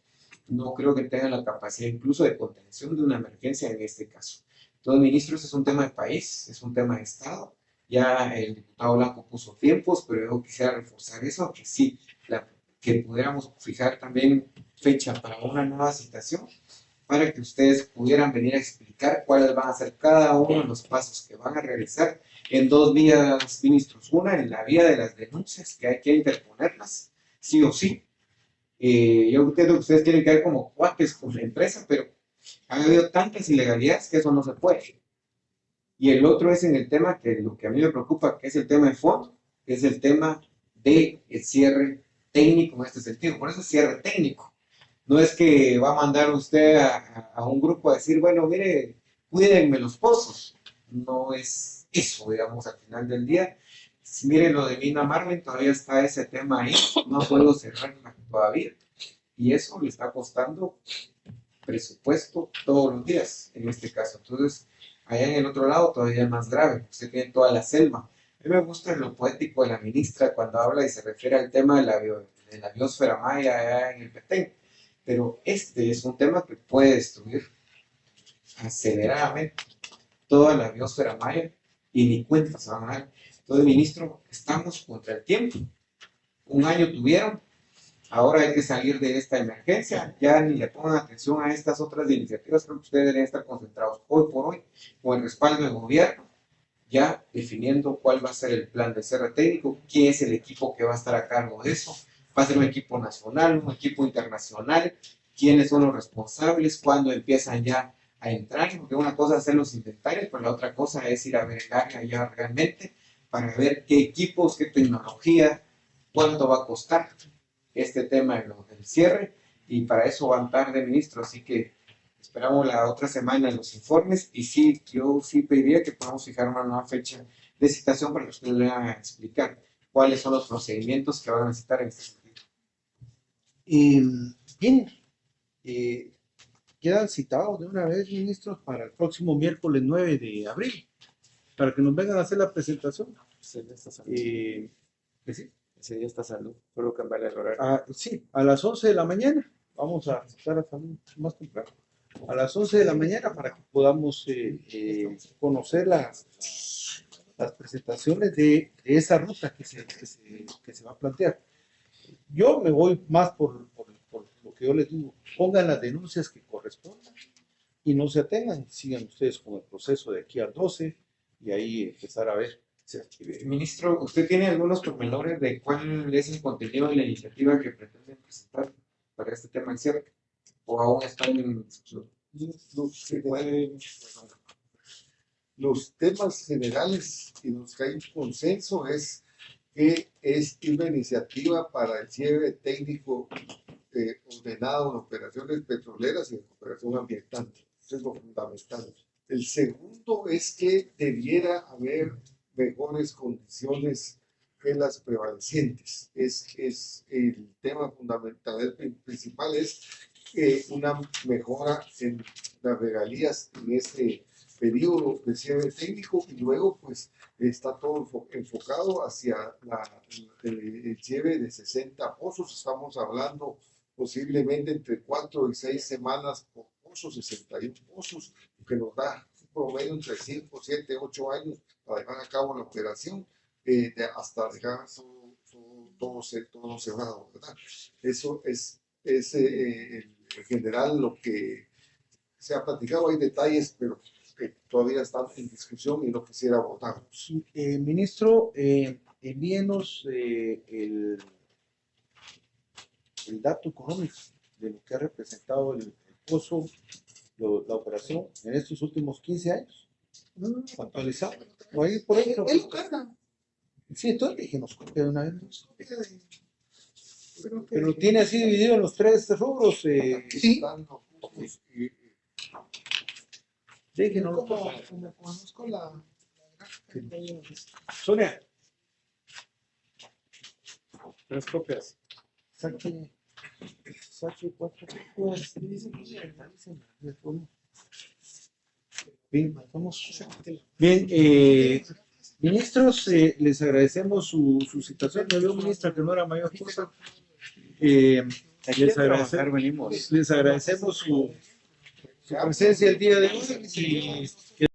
no creo que tengan la capacidad incluso de contención de una emergencia en este caso. Entonces, ministros, es un tema de país, es un tema de Estado. Ya el diputado Blanco puso tiempos, pero yo quisiera reforzar eso, que sí, que pudiéramos fijar también fecha para una nueva citación, para que ustedes pudieran venir a explicar cuáles van a ser cada uno de los pasos que van a realizar en 2 vías, ministros. Una, en la vía de las denuncias, que hay que interponerlas, sí o sí, Yo entiendo que ustedes tienen que ver como cuates con la empresa, pero han habido tantas ilegalidades que eso no se puede. Y el otro es en el tema que lo que a mí me preocupa, que es el tema de fondo, que es el tema del cierre técnico en este sentido. Por eso es cierre técnico. No es que va a mandar usted a un grupo a decir, bueno, mire, cuídenme los pozos. No es eso, digamos, al final del día. Si miren lo de Mina Marlin, todavía está ese tema ahí, no puedo cerrarla todavía. Y eso le está costando presupuesto todos los días, en este caso. Entonces, allá en el otro lado todavía es más grave, usted tiene toda la selva. A mí me gusta lo poético de la ministra cuando habla y se refiere al tema de la biosfera maya allá en el Petén, pero este es un tema que puede destruir aceleradamente toda la biosfera maya y ni cuenta se van a dar. Entonces, ministro, estamos contra el tiempo. Un año tuvieron, ahora hay que salir de esta emergencia, ya ni le pongan atención a estas otras iniciativas, creo que ustedes deben estar concentrados hoy por hoy con el respaldo del gobierno, ya definiendo cuál va a ser el plan de cierre técnico, quién es el equipo que va a estar a cargo de eso, va a ser un equipo nacional, un equipo internacional, quiénes son los responsables, cuándo empiezan ya a entrar, porque una cosa es hacer los inventarios, pero la otra cosa es ir a ver el área ya realmente para ver qué equipos, qué tecnología, cuánto va a costar este tema del cierre, y para eso van tarde, ministro, así que esperamos la otra semana en los informes, y sí, yo sí pediría que podamos fijar una nueva fecha de citación para que ustedes le van a explicar cuáles son los procedimientos que van a necesitar en este sentido. Bien, quedan citados de una vez, ministros, para el próximo miércoles 9 de abril, para que nos vengan a hacer la presentación. Ese día está salud. Que sí. Ese día está salud. Puedo cambiar el horario. Sí, a las 11 de la mañana. Vamos a estar hasta más temprano. A las 11 de la mañana para que podamos conocer las presentaciones de esa ruta que se va a plantear. Yo me voy más por lo que yo les digo. Pongan las denuncias que correspondan y no se atengan. Sigan ustedes con el proceso de aquí al 12 y ahí empezar a ver. Ministro, ¿usted tiene algunos pormenores de cuál es el contenido de la iniciativa que pretenden presentar para este tema del cierre? ¿O aún están en discusión? Los temas generales en los que hay un consenso es que es una iniciativa para el cierre técnico ordenado en operaciones petroleras y en operación ambiental. Eso es lo fundamental. El segundo es que debiera haber mejores condiciones que las prevalecientes. Es el tema fundamental, el principal es una mejora en las regalías en este periodo de cierre técnico, y luego pues está todo enfocado hacia el cierre de 60 pozos. Estamos hablando posiblemente entre 4 y 6 semanas por pozo, 61 pozos, que nos da un promedio entre 5, 7, 8 años para llevar a cabo la operación, hasta dejar todo cerrado, ¿verdad? Eso es en general lo que se ha platicado. Hay detalles, pero que todavía están en discusión y no quisiera votarlos. Ministro, envíenos el dato económico de lo que ha representado el pozo, la operación en estos últimos 15 años. Actualizado. O ahí por ahí. Él lo carga. Sí, entonces dije, nos copia de una vez. Pero lo tiene así dividido en los 3 rubros. Sí. Déjenos. Como conozco la Sonia, 3 copias. saque 4 copias. Bien, vamos. Bien, ministros, les agradecemos su citación. Me veo, ministra, que no era mayor cosa. Les agradecemos su presencia el día de hoy. Y